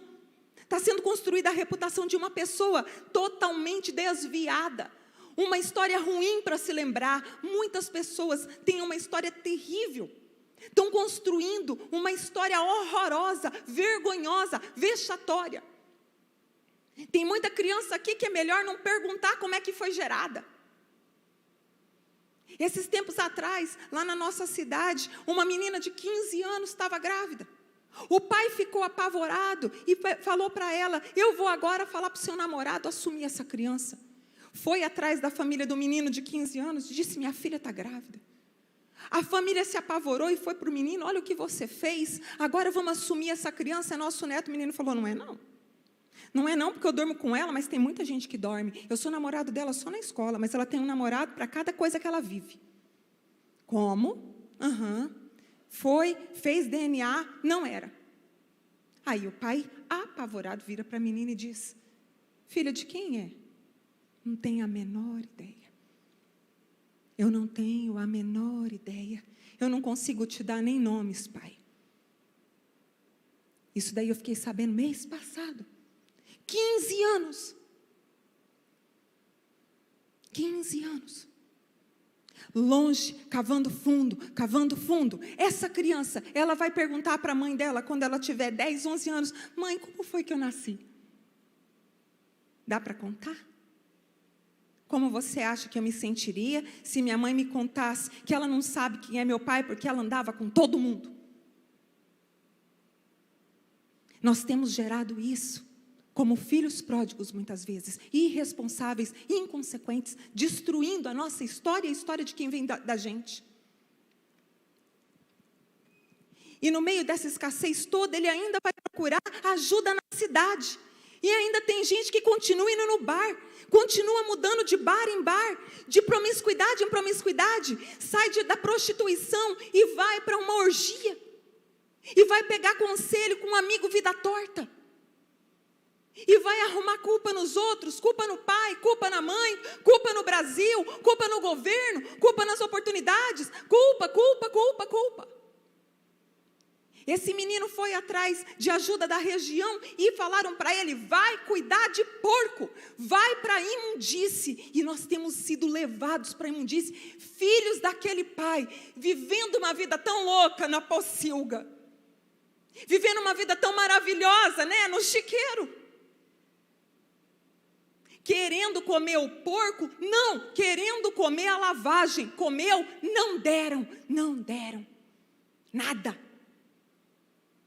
Está sendo construída a reputação de uma pessoa totalmente desviada. uma história ruim para se lembrar. Muitas pessoas têm uma história terrível, estão construindo uma história horrorosa, vergonhosa, vexatória. Tem muita criança aqui que é melhor não perguntar como é que foi gerada. Esses tempos atrás, lá na nossa cidade, uma menina de 15 anos estava grávida. O pai ficou apavorado e falou para ela: eu vou agora falar para o seu namorado assumir essa criança. Foi atrás da família do menino de 15 anos e disse: minha filha está grávida. A família se apavorou e foi para o menino: olha o que você fez, agora vamos assumir essa criança, é nosso neto. O menino falou: não é não. Não é não, porque eu durmo com ela, mas tem muita gente que dorme. Eu sou namorado dela só na escola, mas ela tem um namorado para cada coisa que ela vive. Como? Foi, fez DNA, não era. Aí o pai, apavorado, vira para a menina e diz: filha de quem é? Não tenho a menor ideia. Eu não tenho a menor ideia. Eu não consigo te dar nem nomes, pai. Isso daí eu fiquei sabendo mês passado. 15 anos. 15 anos. Longe, cavando fundo, cavando fundo. Essa criança, ela vai perguntar para a mãe dela, quando ela tiver 10, 11 anos: mãe, como foi que eu nasci? Dá para contar? Como você acha que eu me sentiria se minha mãe me contasse que ela não sabe quem é meu pai porque ela andava com todo mundo? Nós temos gerado isso como filhos pródigos muitas vezes, irresponsáveis, inconsequentes, destruindo a nossa história e a história de quem vem da gente. E no meio dessa escassez toda, ele ainda vai procurar ajuda na cidade. E ainda tem gente que continua indo no bar, continua mudando de bar em bar, de promiscuidade em promiscuidade, sai da prostituição e vai para uma orgia. E vai pegar conselho com um amigo vida torta. E vai arrumar culpa nos outros, culpa no pai, culpa na mãe, culpa no Brasil, culpa no governo, culpa nas oportunidades, culpa. Esse menino foi atrás de ajuda da região e falaram para ele: vai cuidar de porco, vai para a imundície. E nós temos sido levados para a imundície, filhos daquele pai, vivendo uma vida tão louca na pocilga, vivendo uma vida tão maravilhosa, né, no chiqueiro. Querendo comer o porco? Não. Querendo comer a lavagem. Comeu? Não deram. Nada.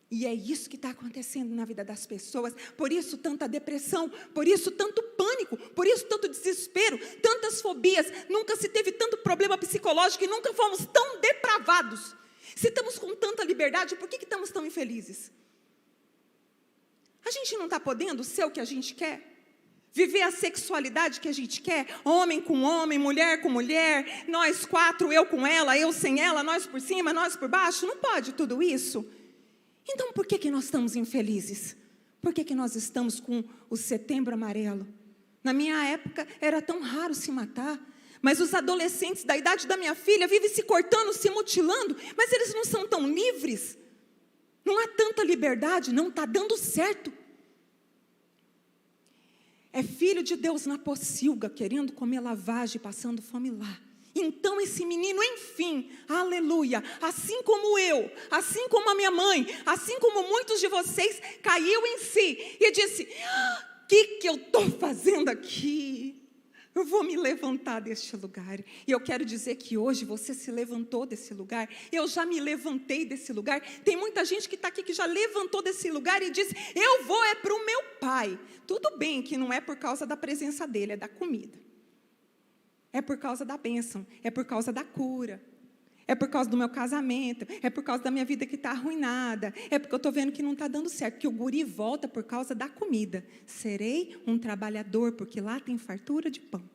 E é isso que está acontecendo na vida das pessoas. Por isso tanta depressão, por isso tanto pânico, por isso tanto desespero, tantas fobias. Nunca se teve tanto problema psicológico e nunca fomos tão depravados. Se estamos com tanta liberdade, por que estamos tão infelizes? A gente não está podendo ser o que a gente quer? Viver a sexualidade que a gente quer, homem com homem, mulher com mulher, nós quatro, eu com ela, eu sem ela, nós por cima, nós por baixo, não pode tudo isso? Então por que nós estamos infelizes? Por que nós estamos com o Setembro Amarelo? Na minha época era tão raro se matar, mas os adolescentes da idade da minha filha vivem se cortando, se mutilando, mas eles não são tão livres, não há tanta liberdade, não está dando certo. É filho de Deus na pocilga, querendo comer lavagem, passando fome lá. Então esse menino, enfim, aleluia, assim como eu, assim como a minha mãe, assim como muitos de vocês, caiu em si e disse: o que eu estou fazendo aqui? Eu vou me levantar deste lugar. E eu quero dizer que hoje você se levantou desse lugar. Eu já me levantei desse lugar. Tem muita gente que está aqui que já levantou desse lugar e disse: eu vou é para o meu pai. Tudo bem que não é por causa da presença dele, é da comida. É por causa da bênção, é por causa da cura. É por causa do meu casamento, é por causa da minha vida que está arruinada, é porque eu estou vendo que não está dando certo, que o guri volta por causa da comida. Serei um trabalhador, porque lá tem fartura de pão.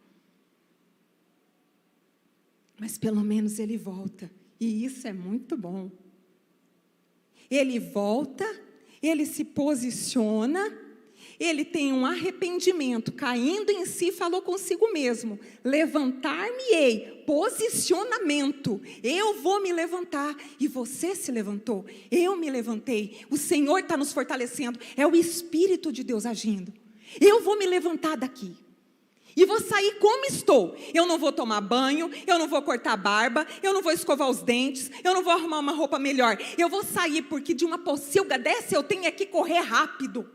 Mas pelo menos ele volta, e isso é muito bom. Ele volta, ele se posiciona, ele tem um arrependimento, caindo em si, falou consigo mesmo: levantar-me-ei, posicionamento, eu vou me levantar. E você se levantou, eu me levantei, o Senhor está nos fortalecendo, é o Espírito de Deus agindo. Eu vou me levantar daqui, E vou sair como estou. Eu não vou tomar banho, eu não vou cortar a barba, eu não vou escovar os dentes, eu não vou arrumar uma roupa melhor. Eu vou sair porque de uma pocilga dessa eu tenho que correr rápido.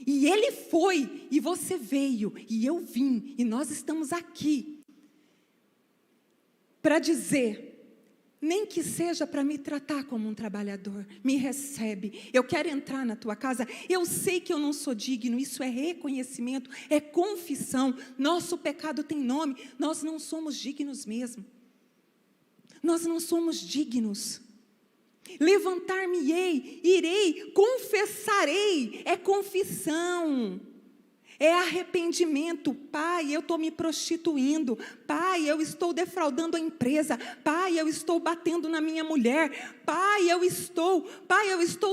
E ele foi, e você veio, e eu vim, e nós estamos aqui para dizer, nem que seja para me tratar como um trabalhador, me recebe, eu quero entrar na tua casa, eu sei que eu não sou digno, isso é reconhecimento, é confissão, nosso pecado tem nome, nós não somos dignos mesmo, nós não somos dignos. Levantar-me-ei, irei, confessarei, é confissão, é arrependimento. Pai, eu estou me prostituindo, pai, eu estou defraudando a empresa, pai, eu estou batendo na minha mulher, pai, eu estou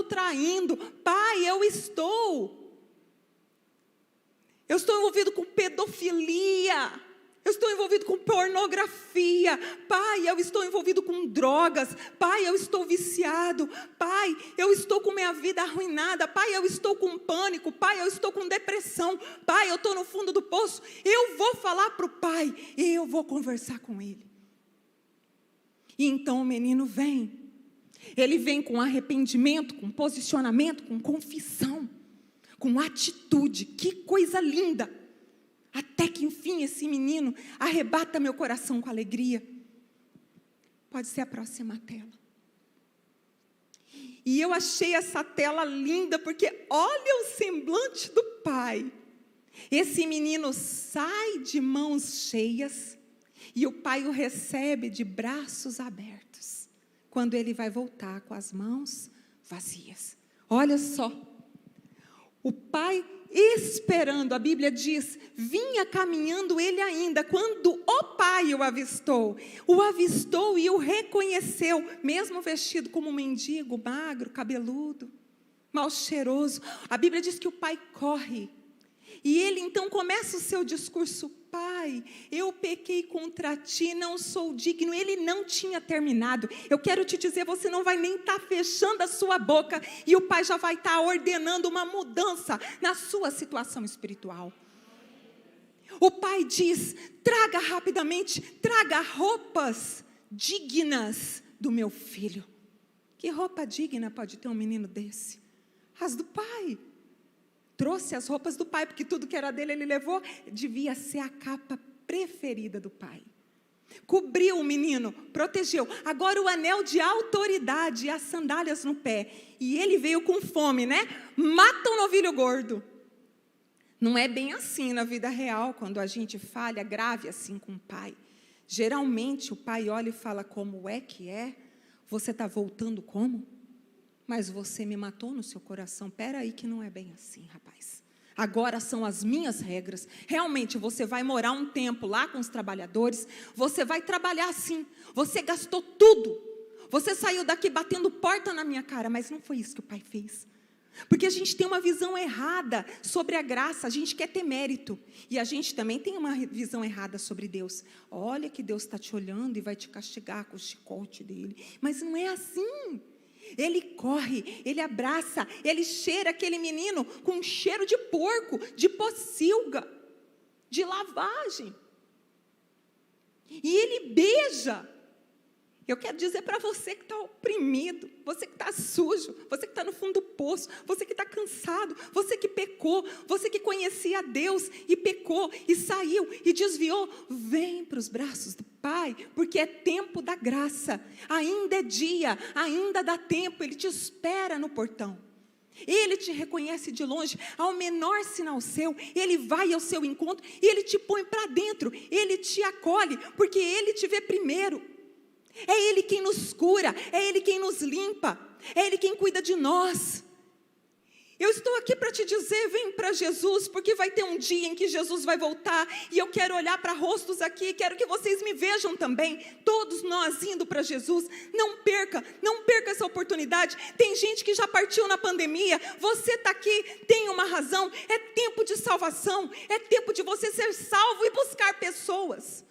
traindo, pai, eu estou envolvido com pedofilia, eu estou envolvido com pornografia, pai, eu estou envolvido com drogas, pai, eu estou viciado, pai, eu estou com minha vida arruinada, pai, eu estou com pânico, pai, eu estou com depressão, pai, eu estou no fundo do poço. Eu vou falar para o pai, eu vou conversar com ele. E então o menino vem, ele vem com arrependimento, com posicionamento, com confissão, com atitude, que coisa linda. Até que enfim esse menino arrebata meu coração com alegria. Pode ser a próxima tela. E eu achei essa tela linda, porque olha o semblante do pai. Esse menino sai de mãos cheias, e o pai o recebe de braços abertos, quando ele vai voltar com as mãos vazias. Olha só, o pai esperando, a Bíblia diz, vinha caminhando ele ainda, quando o pai o avistou e o reconheceu, mesmo vestido como um mendigo, magro, cabeludo, mal cheiroso. A Bíblia diz que o pai corre, e ele então começa o seu discurso: pai, eu pequei contra ti, não sou digno. Ele não tinha terminado. Eu quero te dizer, você não vai nem estar fechando a sua boca, e o pai já vai estar ordenando uma mudança na sua situação espiritual. O pai diz: traga rapidamente, traga roupas dignas do meu filho. Que roupa digna pode ter um menino desse? As do pai. Trouxe as roupas do pai, porque tudo que era dele ele levou. Devia ser a capa preferida do pai. Cobriu o menino, protegeu. Agora o anel de autoridade e as sandálias no pé. E ele veio com fome, né? Mata o novilho gordo. Não é bem assim na vida real, quando a gente falha grave assim com o pai. Geralmente o pai olha e fala: como é que é? Você está voltando como? Mas você me matou no seu coração. Espera aí que não é bem assim, rapaz. Agora são as minhas regras. Realmente você vai morar um tempo lá com os trabalhadores. Você vai trabalhar assim. Você gastou tudo. Você saiu daqui batendo porta na minha cara. Mas não foi isso que o pai fez. Porque a gente tem uma visão errada sobre a graça. A gente quer ter mérito. E a gente também tem uma visão errada sobre Deus. Olha que Deus está te olhando e vai te castigar com o chicote dele. Mas não é assim. Ele corre, ele abraça, ele cheira aquele menino com um cheiro de porco, de pocilga, de lavagem. E ele beija. Eu quero dizer para você que está oprimido, você que está sujo, você que está no fundo do poço, você que está cansado, você que pecou, você que conhecia Deus e pecou e saiu e desviou, vem para os braços do Pai, porque é tempo da graça, ainda é dia, ainda dá tempo, Ele te espera no portão. Ele te reconhece de longe, ao menor sinal seu, Ele vai ao seu encontro e Ele te põe para dentro, Ele te acolhe, porque Ele te vê primeiro. É Ele quem nos cura, é Ele quem nos limpa, é Ele quem cuida de nós. Eu estou aqui para te dizer, vem para Jesus, porque vai ter um dia em que Jesus vai voltar, e eu quero olhar para rostos aqui, quero que vocês me vejam também, todos nós indo para Jesus. Não perca essa oportunidade. Tem gente que já partiu na pandemia, você está aqui, tem uma razão, é tempo de salvação, é tempo de você ser salvo e buscar pessoas.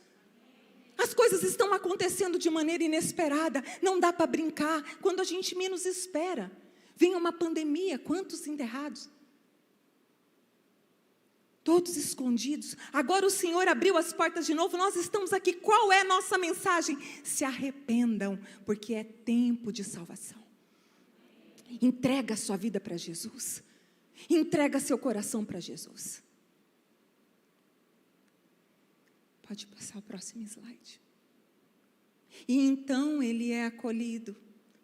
As coisas estão acontecendo de maneira inesperada, não dá para brincar, quando a gente menos espera. Vem uma pandemia, quantos enterrados? todos escondidos. Agora o Senhor abriu as portas de novo, nós estamos aqui. Qual é a nossa mensagem? Se arrependam, porque é tempo de salvação. Entrega a sua vida para Jesus. Entrega seu coração para Jesus. Pode passar o próximo slide. E então ele é acolhido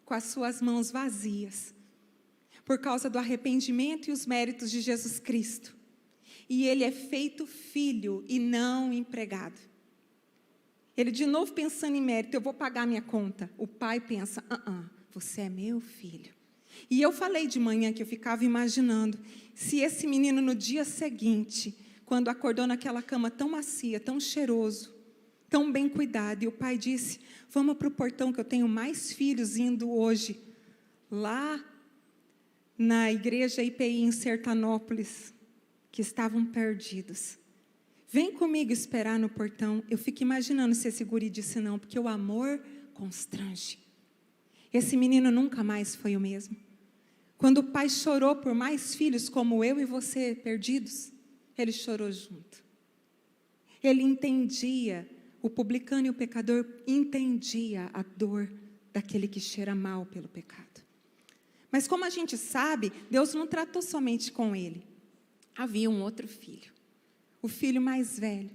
com as suas mãos vazias, por causa do arrependimento e os méritos de Jesus Cristo. E ele é feito filho e não empregado. Ele de novo pensando em mérito, eu vou pagar minha conta. O pai pensa, você é meu filho. E eu falei de manhã que eu ficava imaginando, se esse menino no dia seguinte, quando acordou naquela cama tão macia, tão cheiroso, tão bem cuidado, e o pai disse, vamos para o portão que eu tenho mais filhos indo hoje, lá na igreja IPI em Sertanópolis, que estavam perdidos. Vem comigo esperar no portão. Eu fico imaginando se esse guri disse não, porque o amor constrange. Esse menino nunca mais foi o mesmo. Quando o pai chorou por mais filhos como eu e você perdidos, ele chorou junto. Ele entendia, o publicano e o pecador entendia a dor daquele que cheira mal pelo pecado. Mas como a gente sabe, Deus não tratou somente com ele. Havia um outro filho, o filho mais velho.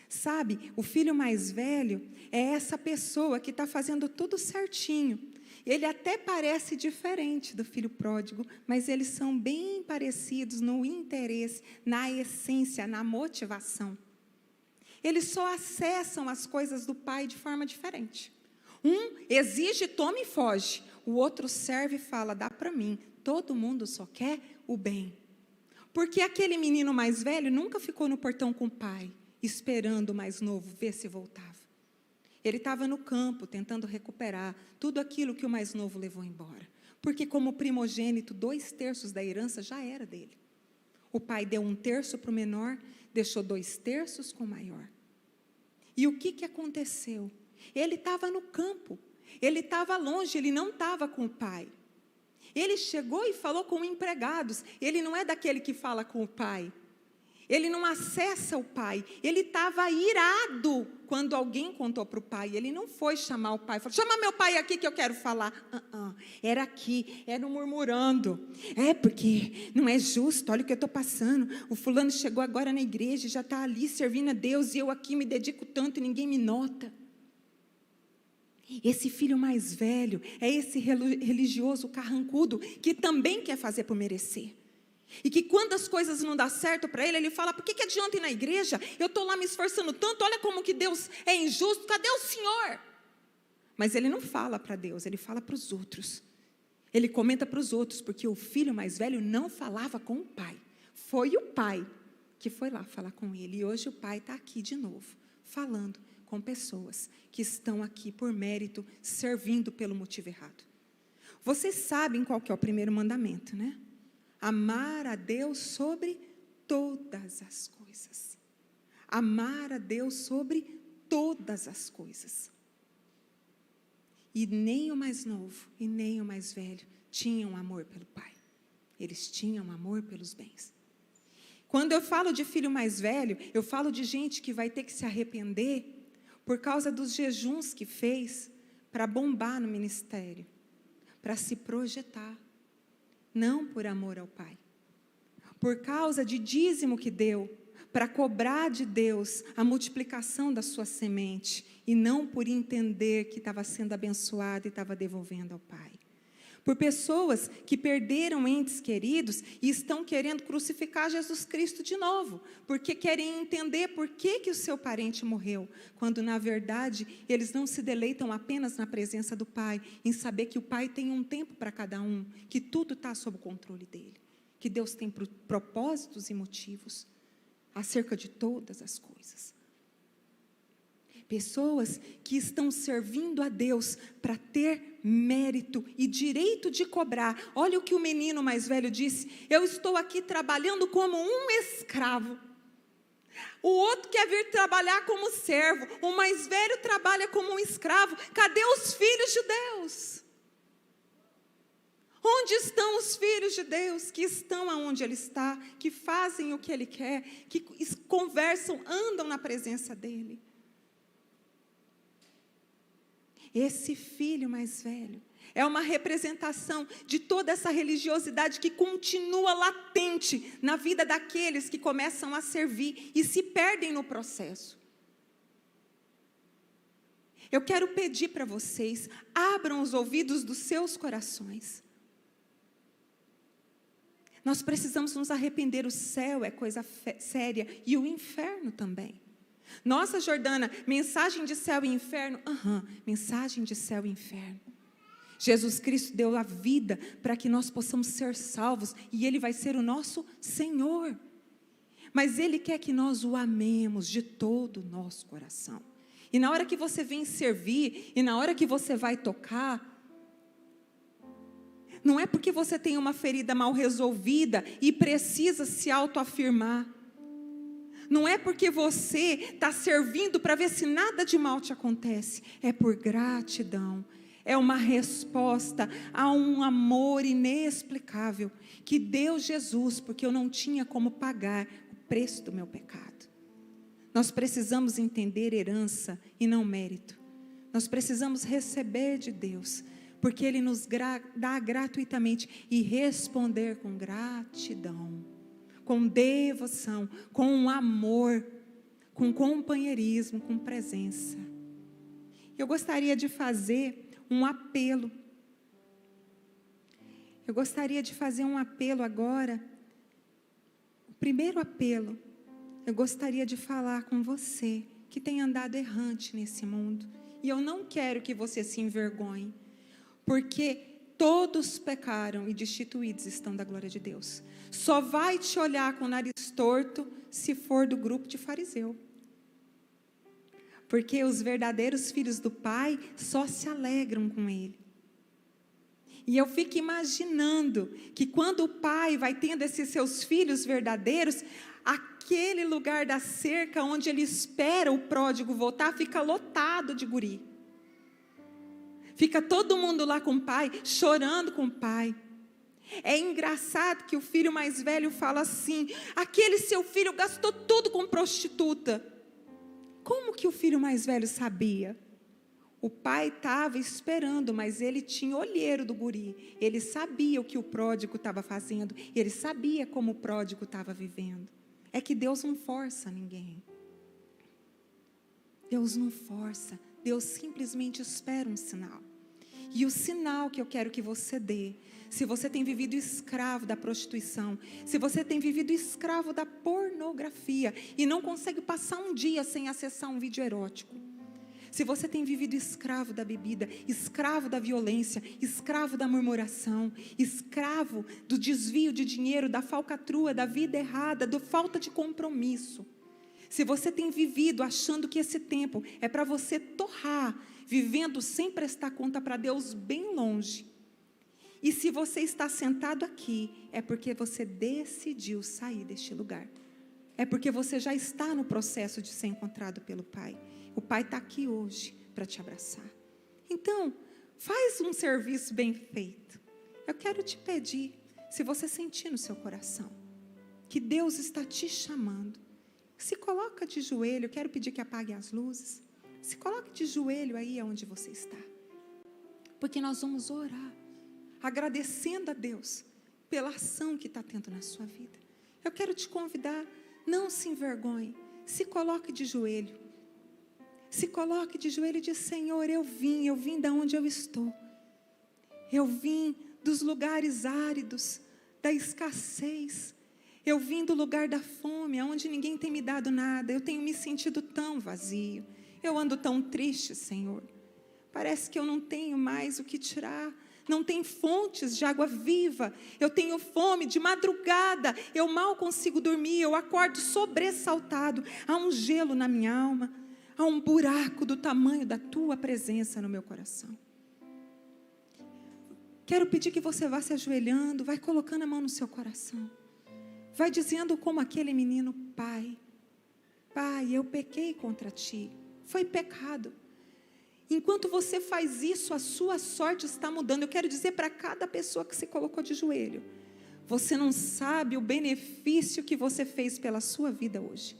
Sabe, o filho mais velho é essa pessoa que está fazendo tudo certinho. Ele até parece diferente do filho pródigo, mas eles são bem parecidos no interesse, na essência, na motivação. Eles só acessam as coisas do pai de forma diferente. Um exige, toma e foge. O outro serve e fala, dá para mim. Todo mundo só quer o bem. Porque aquele menino mais velho nunca ficou no portão com o pai, esperando o mais novo ver se voltava. Ele estava no campo, tentando recuperar tudo aquilo que o mais novo levou embora. Porque como primogênito, 2/3 da herança já era dele. O pai deu 1/3 para o menor, deixou 2/3 com o maior. E o que aconteceu? Ele estava no campo, ele estava longe, ele não estava com o pai. Ele chegou e falou com empregados. Ele não é daquele que fala com o pai. Ele não acessa o pai. Ele estava irado quando alguém contou para o pai. Ele não foi chamar o pai. Falou, chama meu pai aqui que eu quero falar. Era aqui, era murmurando. É porque não é justo, olha o que eu estou passando. O fulano chegou agora na igreja, já está ali servindo a Deus, e eu aqui me dedico tanto e ninguém me nota. Esse filho mais velho é esse religioso carrancudo que também quer fazer por merecer. E que quando as coisas não dão certo para ele, ele fala, por que adianta ir na igreja? Eu estou lá me esforçando tanto, olha como que Deus é injusto, cadê o Senhor? Mas ele não fala para Deus, ele fala para os outros. Ele comenta para os outros, porque o filho mais velho não falava com o pai. Foi o pai que foi lá falar com ele. E hoje o pai está aqui de novo, falando com pessoas que estão aqui por mérito, servindo pelo motivo errado. Vocês sabem qual que é o primeiro mandamento, né? Amar a Deus sobre todas as coisas. Amar a Deus sobre todas as coisas. E nem o mais novo e nem o mais velho tinham amor pelo pai. Eles tinham amor pelos bens. Quando eu falo de filho mais velho, eu falo de gente que vai ter que se arrepender por causa dos jejuns que fez para bombar no ministério, para se projetar. Não por amor ao pai, por causa de dízimo que deu, para cobrar de Deus a multiplicação da sua semente, e não por entender que estava sendo abençoado e estava devolvendo ao pai. Por pessoas que perderam entes queridos e estão querendo crucificar Jesus Cristo de novo, porque querem entender por que o seu parente morreu, quando na verdade eles não se deleitam apenas na presença do Pai, em saber que o Pai tem um tempo para cada um, que tudo está sob o controle dele, que Deus tem propósitos e motivos acerca de todas as coisas. Pessoas que estão servindo a Deus para ter mérito e direito de cobrar. Olha o que o menino mais velho disse, eu estou aqui trabalhando como um escravo. O outro quer vir trabalhar como servo, o mais velho trabalha como um escravo. Cadê os filhos de Deus? Onde estão os filhos de Deus que estão aonde Ele está, que fazem o que Ele quer, que conversam, andam na presença dEle? Esse filho mais velho é uma representação de toda essa religiosidade que continua latente na vida daqueles que começam a servir e se perdem no processo. Eu quero pedir para vocês, abram os ouvidos dos seus corações. Nós precisamos nos arrepender, o céu é coisa séria e o inferno também. Nossa, Jordana, mensagem de céu e inferno? Mensagem de céu e inferno. Jesus Cristo deu a vida para que nós possamos ser salvos e Ele vai ser o nosso Senhor. Mas Ele quer que nós o amemos de todo o nosso coração. E na hora que você vem servir, e na hora que você vai tocar, não é porque você tem uma ferida mal resolvida e precisa se autoafirmar. Não é porque você está servindo para ver se nada de mal te acontece. É por gratidão. É uma resposta a um amor inexplicável que deu Jesus, porque eu não tinha como pagar o preço do meu pecado. Nós precisamos entender herança e não mérito. Nós precisamos receber de Deus, porque Ele nos dá gratuitamente, e responder com gratidão, com devoção, com amor, com companheirismo, com presença. Eu gostaria de fazer um apelo. Eu gostaria de fazer um apelo agora. O primeiro apelo, eu gostaria de falar com você que tem andado errante nesse mundo. E eu não quero que você se envergonhe, porque todos pecaram e destituídos estão da glória de Deus. Só vai te olhar com o nariz torto se for do grupo de fariseu. Porque os verdadeiros filhos do Pai só se alegram com Ele. E eu fico imaginando que quando o Pai vai tendo esses seus filhos verdadeiros, aquele lugar da cerca onde Ele espera o pródigo voltar, fica lotado de guri. Fica todo mundo lá com o pai, chorando com o pai. É engraçado que o filho mais velho fala assim: aquele seu filho gastou tudo com prostituta. Como que o filho mais velho sabia? O pai estava esperando, mas ele tinha olheiro do guri. Ele sabia o que o pródigo estava fazendo. Ele sabia como o pródigo estava vivendo. É que Deus não força ninguém. Deus não força. Deus simplesmente espera um sinal. E o sinal que eu quero que você dê, se você tem vivido escravo da prostituição, se você tem vivido escravo da pornografia e não consegue passar um dia sem acessar um vídeo erótico, se você tem vivido escravo da bebida, escravo da violência, escravo da murmuração, escravo do desvio de dinheiro, da falcatrua, da vida errada, da falta de compromisso, se você tem vivido achando que esse tempo é para você torrar, vivendo sem prestar conta para Deus bem longe, e se você está sentado aqui, é porque você decidiu sair deste lugar. É porque você já está no processo de ser encontrado pelo Pai. O Pai está aqui hoje para te abraçar. Então, faz um serviço bem feito. Eu quero te pedir, se você sentir no seu coração, que Deus está te chamando, se coloca de joelho. Eu quero pedir que apague as luzes. Se coloque de joelho aí onde você está. Porque nós vamos orar, agradecendo a Deus pela ação que está tendo na sua vida. Eu quero te convidar, não se envergonhe, se coloque de joelho. Se coloque de joelho e diz: Senhor, eu vim da onde eu estou. Eu vim dos lugares áridos, da escassez. Eu vim do lugar da fome, onde ninguém tem me dado nada. Eu tenho me sentido tão vazio. Eu ando tão triste, Senhor. Parece que eu não tenho mais o que tirar. Não tem fontes de água viva. Eu tenho fome de madrugada. Eu mal consigo dormir. Eu acordo sobressaltado. Há um gelo na minha alma. Há um buraco do tamanho da tua presença no meu coração. Quero pedir que você vá se ajoelhando, vai colocando a mão no seu coração. Vai dizendo como aquele menino: Pai, eu pequei contra ti. Foi pecado. Enquanto você faz isso, a sua sorte está mudando. Eu quero dizer para cada pessoa que se colocou de joelho: você não sabe o benefício que você fez pela sua vida hoje.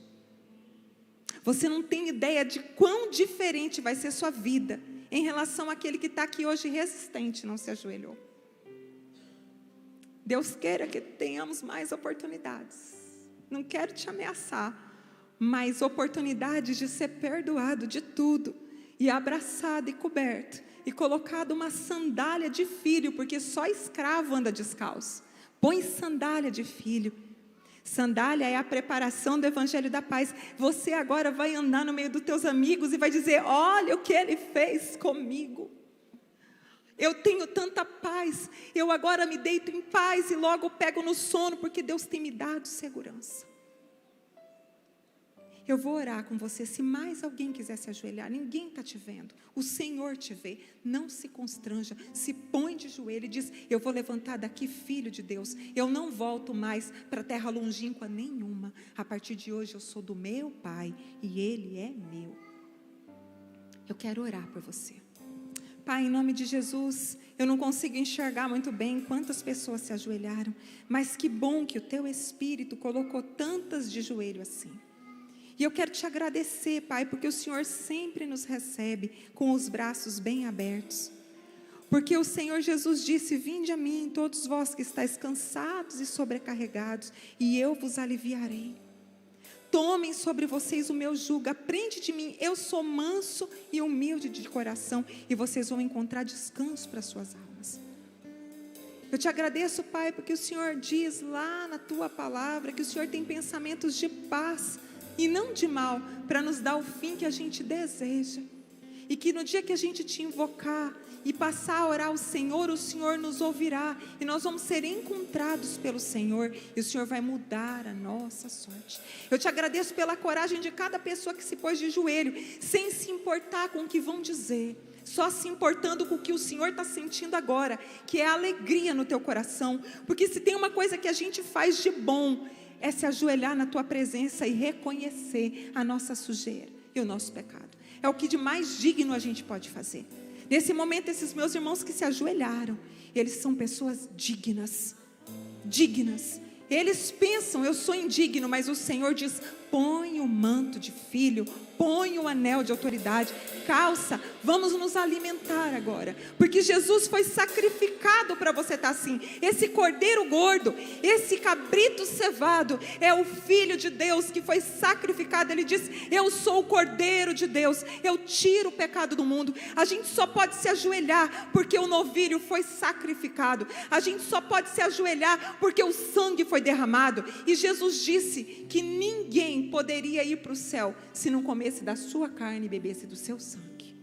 Você não tem ideia de quão diferente vai ser sua vida em relação àquele que está aqui hoje resistente, não se ajoelhou. Deus queira que tenhamos mais oportunidades. Não quero te ameaçar, mas oportunidades de ser perdoado de tudo, e abraçado e coberto, e colocado uma sandália de filho, porque só escravo anda descalço. Põe sandália de filho. Sandália é a preparação do Evangelho da Paz. Você agora vai andar no meio dos teus amigos e vai dizer: olha o que Ele fez comigo. Eu tenho tanta paz, eu agora me deito em paz e logo pego no sono, porque Deus tem me dado segurança. Eu vou orar com você. Se mais alguém quiser se ajoelhar, ninguém está te vendo, o Senhor te vê. Não se constranja, se põe de joelho e diz: eu vou levantar daqui filho de Deus, eu não volto mais para terra longínqua nenhuma. A partir de hoje eu sou do meu Pai e Ele é meu. Eu quero orar por você. Pai, em nome de Jesus, eu não consigo enxergar muito bem quantas pessoas se ajoelharam, mas que bom que o Teu Espírito colocou tantas de joelho assim. E eu quero te agradecer, Pai, porque o Senhor sempre nos recebe com os braços bem abertos. Porque o Senhor Jesus disse: vinde a mim, todos vós que estáis cansados e sobrecarregados, e eu vos aliviarei. Tomem sobre vocês o meu jugo, aprende de mim, eu sou manso e humilde de coração, e vocês vão encontrar descanso para suas almas. Eu te agradeço, Pai, porque o Senhor diz lá na Tua palavra que o Senhor tem pensamentos de paz e não de mal, para nos dar o fim que a gente deseja. E que no dia que a gente te invocar e passar a orar ao Senhor, o Senhor nos ouvirá, e nós vamos ser encontrados pelo Senhor, e o Senhor vai mudar a nossa sorte. Eu te agradeço pela coragem de cada pessoa que se pôs de joelho, sem se importar com o que vão dizer, só se importando com o que o Senhor está sentindo agora, que é a alegria no teu coração. Porque se tem uma coisa que a gente faz de bom, é se ajoelhar na Tua presença e reconhecer a nossa sujeira e o nosso pecado. É o que de mais digno a gente pode fazer. Nesse momento, esses meus irmãos que se ajoelharam, eles são pessoas dignas. Dignas. Eles pensam: eu sou indigno, mas o Senhor diz: põe o manto de filho, põe o anel de autoridade, calça, vamos nos alimentar agora, porque Jesus foi sacrificado para você estar assim. Esse cordeiro gordo, esse cabrito cevado, é o Filho de Deus que foi sacrificado. Ele diz: eu sou o Cordeiro de Deus, eu tiro o pecado do mundo. A gente só pode se ajoelhar porque o novilho foi sacrificado, a gente só pode se ajoelhar porque o sangue foi derramado, e Jesus disse que ninguém poderia ir para o céu se não comesse da sua carne e bebesse do seu sangue.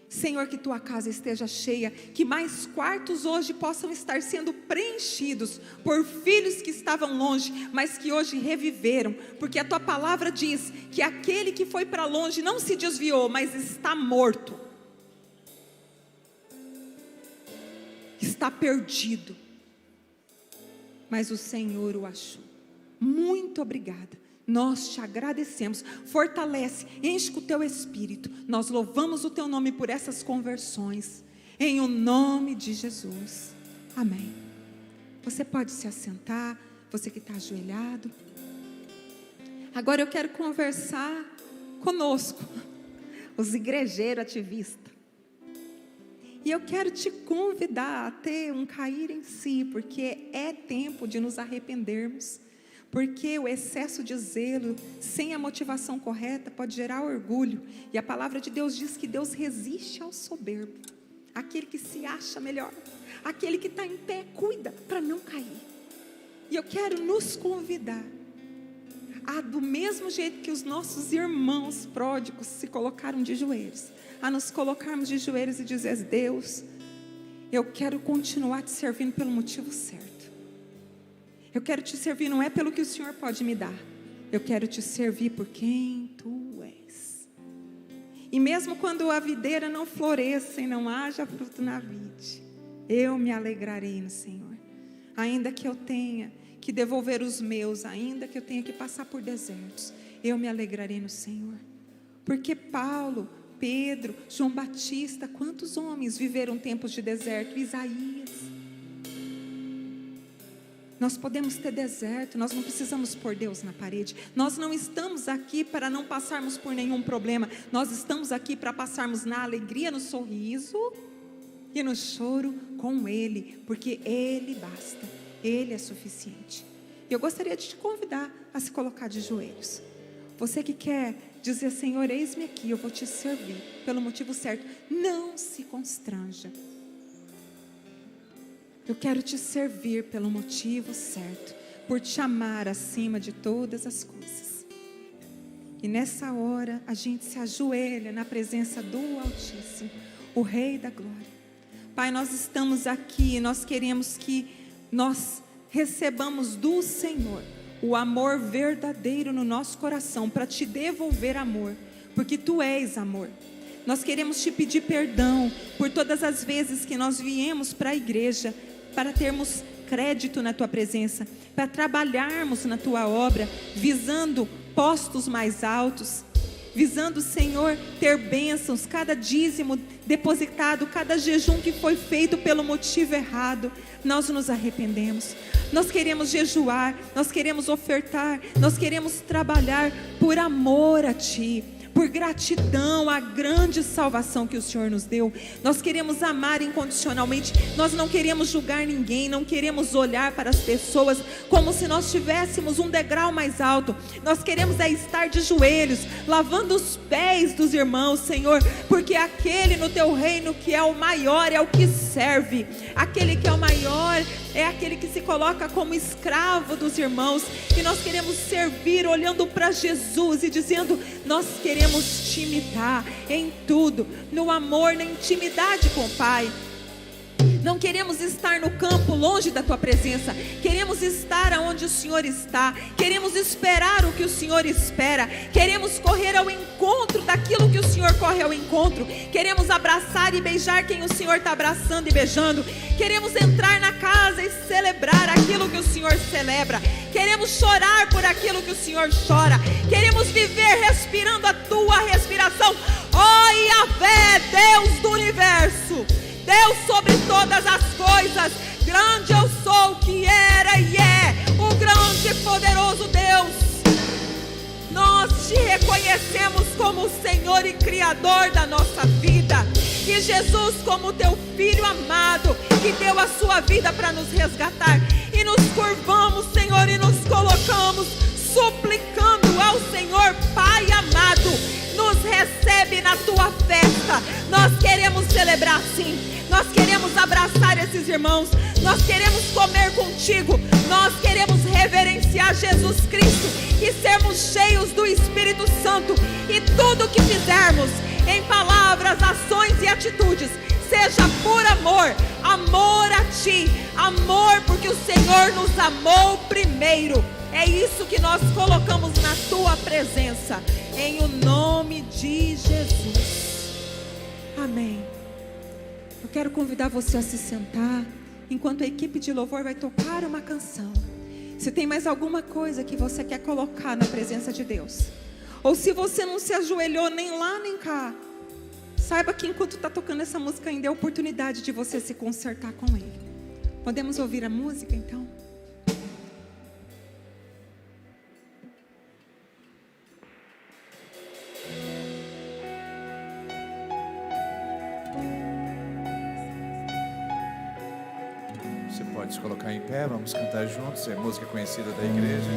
Senhor, que Tua casa esteja cheia, que mais quartos hoje possam estar sendo preenchidos por filhos que estavam longe, mas que hoje reviveram, porque a Tua palavra diz que aquele que foi para longe não se desviou, mas está morto, está perdido, mas o Senhor o achou. Muito obrigada, nós te agradecemos. Fortalece, enche com o Teu Espírito. Nós louvamos o Teu nome por essas conversões, em o nome de Jesus, amém. Você pode se assentar, você que está ajoelhado. Agora eu quero conversar conosco, os igrejeiros ativistas. E eu quero te convidar a ter um cair em si, porque é tempo de nos arrependermos. Porque o excesso de zelo, sem a motivação correta, pode gerar orgulho. E a palavra de Deus diz que Deus resiste ao soberbo. Aquele que se acha melhor, aquele que está em pé, cuida para não cair. E eu quero nos convidar a, do mesmo jeito que os nossos irmãos pródigos se colocaram de joelhos, a nos colocarmos de joelhos e dizer: Deus, eu quero continuar te servindo pelo motivo certo. Eu quero te servir não é pelo que o Senhor pode me dar, eu quero te servir por quem Tu és. E mesmo quando a videira não floresça e não haja fruto na vide, eu me alegrarei no Senhor. Ainda que eu tenha que devolver os meus, ainda que eu tenha que passar por desertos, eu me alegrarei no Senhor. Porque Paulo, Pedro, João Batista, quantos homens viveram tempos de deserto? Isaías. Nós podemos ter deserto, nós não precisamos pôr Deus na parede. Nós não estamos aqui para não passarmos por nenhum problema. Nós estamos aqui para passarmos na alegria, no sorriso e no choro com Ele, porque Ele basta, Ele é suficiente. E eu gostaria de te convidar a se colocar de joelhos. Você que quer dizer: Senhor, eis-me aqui, eu vou te servir pelo motivo certo. Não se constranja. Eu quero te servir pelo motivo certo, por te amar acima de todas as coisas. E nessa hora a gente se ajoelha na presença do Altíssimo, o Rei da Glória. Pai, nós estamos aqui, nós queremos que nós recebamos do Senhor o amor verdadeiro no nosso coração, para te devolver amor, porque Tu és amor. Nós queremos te pedir perdão por todas as vezes que nós viemos para a igreja, para termos crédito na Tua presença, para trabalharmos na Tua obra, visando postos mais altos, visando, Senhor, ter bênçãos, cada dízimo depositado, cada jejum que foi feito pelo motivo errado. Nós nos arrependemos. Nós queremos jejuar, nós queremos ofertar, nós queremos trabalhar por amor a Ti, por gratidão à grande salvação que o Senhor nos deu. Nós queremos amar incondicionalmente. Nós não queremos julgar ninguém, não queremos olhar para as pessoas como se nós tivéssemos um degrau mais alto. Nós queremos estar de joelhos, lavando os pés dos irmãos, Senhor, porque aquele no Teu reino que é o maior é o que serve. Aquele que é o maior é aquele que se coloca como escravo dos irmãos. E nós queremos servir olhando para Jesus e dizendo: nós queremos te imitar em tudo, no amor, na intimidade com o Pai. Não queremos estar no campo longe da Tua presença. Queremos estar onde o Senhor está. Queremos esperar o que o Senhor espera. Queremos correr ao encontro daquilo que o Senhor corre ao encontro. Queremos abraçar e beijar quem o Senhor está abraçando e beijando. Queremos entrar na casa e celebrar aquilo que o Senhor celebra. Queremos chorar por aquilo que o Senhor chora. Queremos viver respirando a Tua respiração. Ó Yahvé, Deus do universo, Deus sobre todas as coisas, grande eu sou, que era e é, o grande e poderoso Deus. Nós te reconhecemos como o Senhor e Criador da nossa vida, e Jesus como Teu Filho amado, que deu a sua vida para nos resgatar. E nos curvamos, Senhor, e nos colocamos suplicando ao Senhor: Pai amado, nos recebe na Tua festa. Nós queremos celebrar sim. Nós queremos abraçar esses irmãos. Nós queremos comer contigo. Nós queremos reverenciar Jesus Cristo e sermos cheios do Espírito Santo. E tudo que fizermos, em palavras, ações e atitudes, seja por amor, amor a Ti, amor porque o Senhor nos amou primeiro. É isso que nós colocamos na Tua presença, em o nome de Jesus. Amém. Eu quero convidar você a se sentar, enquanto a equipe de louvor vai tocar uma canção. Se tem mais alguma coisa que você quer colocar na presença de Deus, ou se você não se ajoelhou nem lá nem cá, saiba que enquanto está tocando essa música ainda é oportunidade de você se consertar com Ele. Podemos ouvir a música então? Você pode se colocar em pé, vamos cantar juntos, é música conhecida da igreja.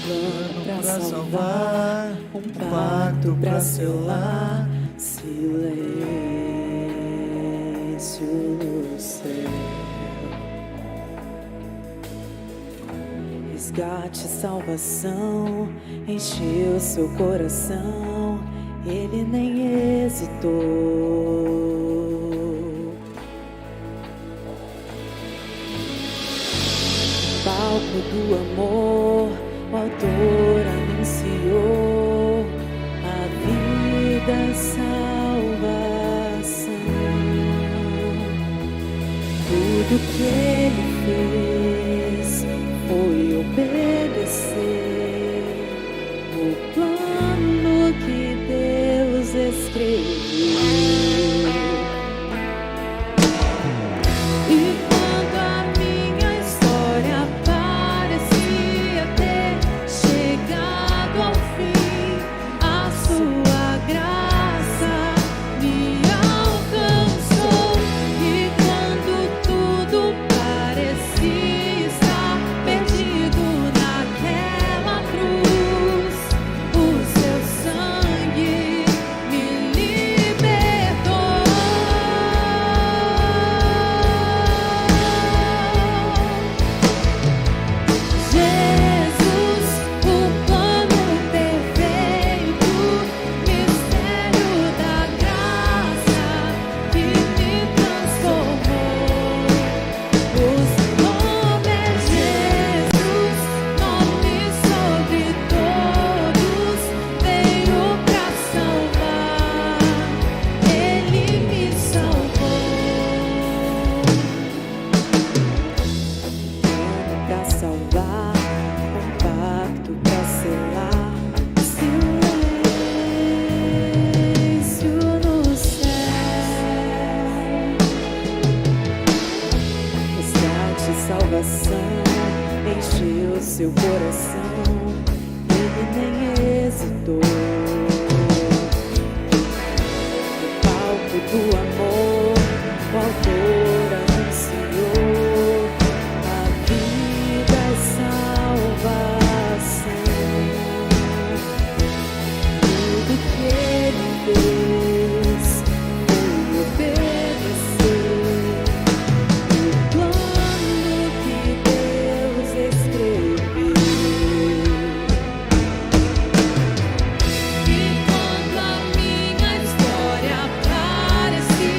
Plano pra salvar, um pacto pra selar, silêncio no céu, resgate, salvação, encheu seu coração, Ele nem hesitou. Palco do amor, o autor anunciou a vida, a salvação. Tudo que ele fez foi obedecer o plano que Deus escreveu. E quando a minha história parecia ter chegado ao fim, a sua graça me alcançou. E quando tudo parecia estar perdido naquela cruz, o seu sangue me libertou. Jesus, o plano perfeito, mistério da graça que me transformou. O seu nome é Jesus, nome sobre todos, veio pra salvar, ele me salvou. Pra salvar, um pacto pra selar, silêncio no céu. Resgate, salvação, encheu seu coração, ele nem hesitou. No palco do amor, o autor anunciou a vida, a salvação. Tudo que ele fez foi obedecer o plano que Deus escreveu. E quando a minha história parecia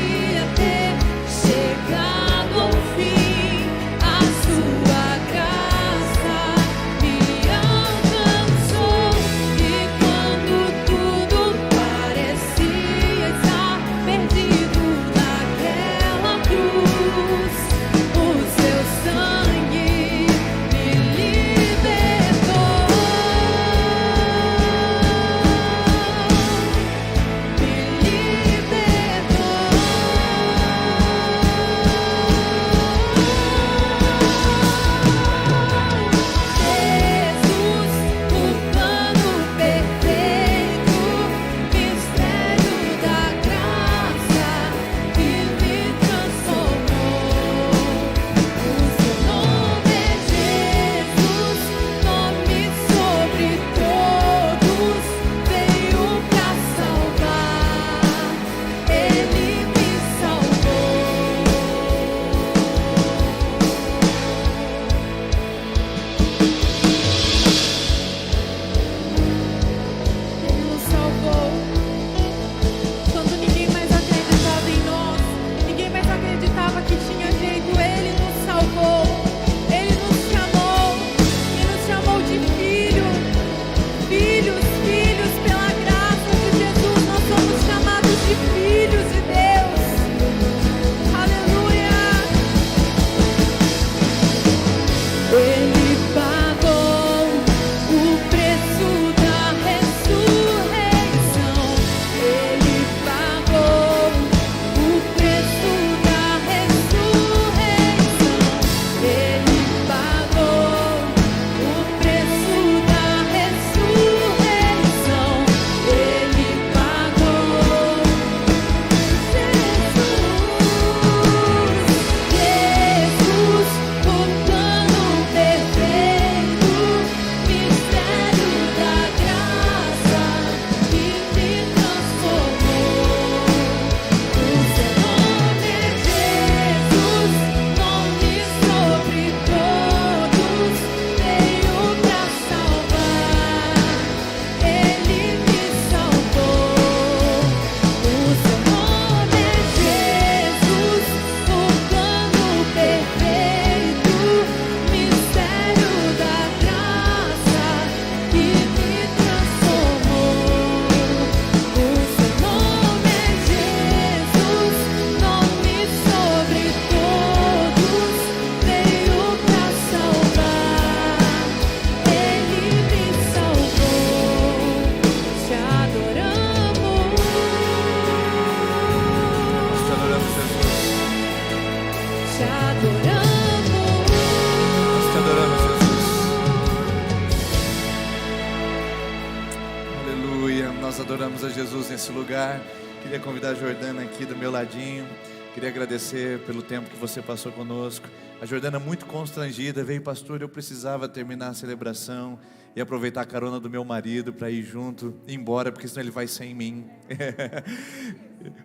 Nós adoramos a Jesus nesse lugar. Queria convidar a Jordana aqui do meu ladinho. Queria agradecer pelo tempo que você passou conosco. A Jordana muito constrangida, veio: pastor, eu precisava terminar a celebração e aproveitar a carona do meu marido para ir junto, ir embora, porque senão ele vai sem mim.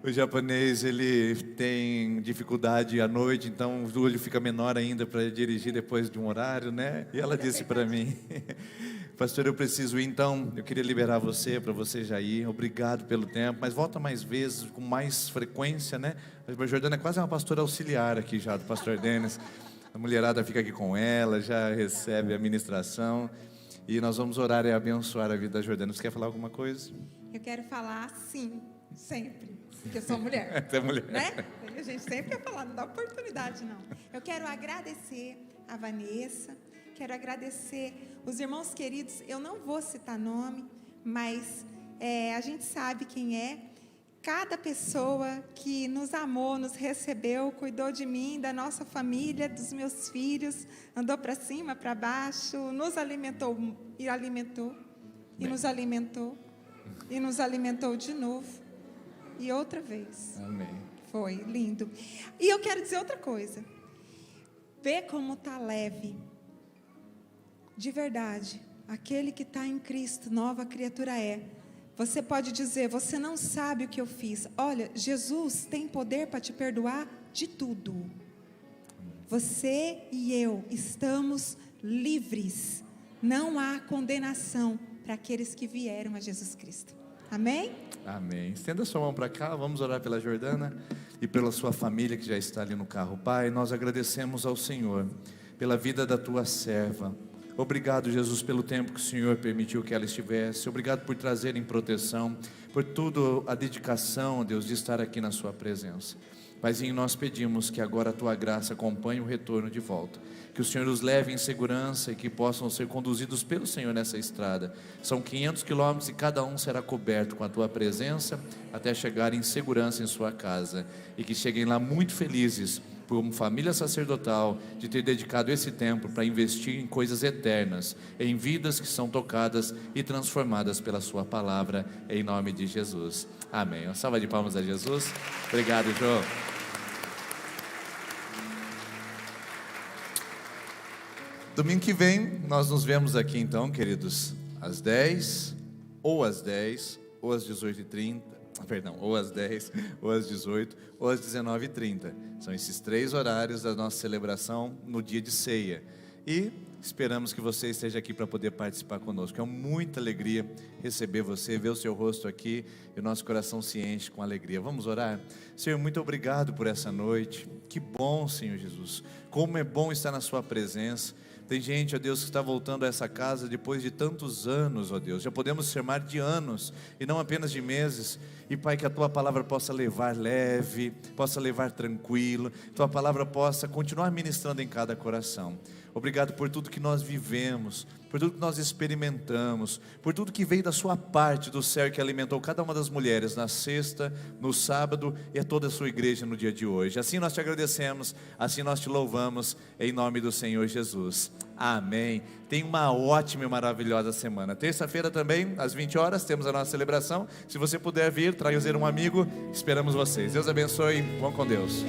O japonês, ele tem dificuldade à noite, então o olho fica menor ainda para dirigir depois de um horário, né? E ela disse para mim: pastor, eu preciso ir, então eu queria liberar você, para você já ir. Obrigado pelo tempo, mas volta mais vezes, com mais frequência, né? A Jordana é quase uma pastora auxiliar aqui já, do pastor Denis. A mulherada fica aqui com ela, já recebe a ministração. E nós vamos orar e abençoar a vida da Jordana. Você quer falar alguma coisa? Eu quero falar sim, sempre, porque eu sou mulher. Você é mulher. Né? A gente sempre quer falar, não dá oportunidade não. Eu quero agradecer a Vanessa, quero agradecer os irmãos queridos. Eu não vou citar nome, mas a gente sabe quem é. Cada pessoa que nos amou, nos recebeu, cuidou de mim, da nossa família, dos meus filhos, andou para cima, para baixo, nos alimentou e alimentou, e nos alimentou, e nos alimentou de novo, e outra vez. Amém. Foi lindo. E eu quero dizer outra coisa. Vê como está leve. De verdade, aquele que está em Cristo, nova criatura é. Você pode dizer: você não sabe o que eu fiz. Olha, Jesus tem poder para te perdoar de tudo. Você e eu estamos livres. Não há condenação para aqueles que vieram a Jesus Cristo. Amém? Amém. Estenda sua mão para cá, vamos orar pela Jordana e pela sua família que já está ali no carro. Pai, nós agradecemos ao Senhor pela vida da tua serva. Obrigado, Jesus, pelo tempo que o Senhor permitiu que ela estivesse. Obrigado por trazer em proteção, por tudo a dedicação, Deus, de estar aqui na sua presença. Paizinho, nós pedimos que agora a tua graça acompanhe o retorno de volta, que o Senhor os leve em segurança e que possam ser conduzidos pelo Senhor nessa estrada. São 500 quilômetros e cada um será coberto com a tua presença até chegar em segurança em sua casa, e que cheguem lá muito felizes como família sacerdotal, de ter dedicado esse tempo para investir em coisas eternas, em vidas que são tocadas e transformadas pela sua palavra, em nome de Jesus. Amém. Uma salva de palmas a Jesus. Obrigado, João. Domingo que vem nós nos vemos aqui então, queridos, às 10, ou às 10, ou às 18h30, ou às 10, ou às 18, ou às 19h30. São esses 3 horários da nossa celebração no dia de ceia. E esperamos que você esteja aqui para poder participar conosco. É muita alegria receber você, ver o seu rosto aqui, e o nosso coração se enche com alegria. Vamos orar? Senhor, muito obrigado por essa noite. Que bom, Senhor Jesus. Como é bom estar na sua presença. Tem gente, ó Deus, que está voltando a essa casa depois de tantos anos, ó Deus. Já podemos chamar de anos e não apenas de meses. E Pai, que a Tua palavra possa levar leve, possa levar tranquilo. Tua palavra possa continuar ministrando em cada coração. Obrigado por tudo que nós vivemos, por tudo que nós experimentamos, por tudo que veio da Sua parte do céu, que alimentou cada uma das mulheres na sexta, no sábado e a toda a Sua igreja no dia de hoje. Assim nós te agradecemos, assim nós te louvamos, em nome do Senhor Jesus. Amém. Tenha uma ótima e maravilhosa semana. Terça-feira também, às 20 horas, temos a nossa celebração. Se você puder vir, trazer um amigo, esperamos vocês. Deus abençoe, vão com Deus.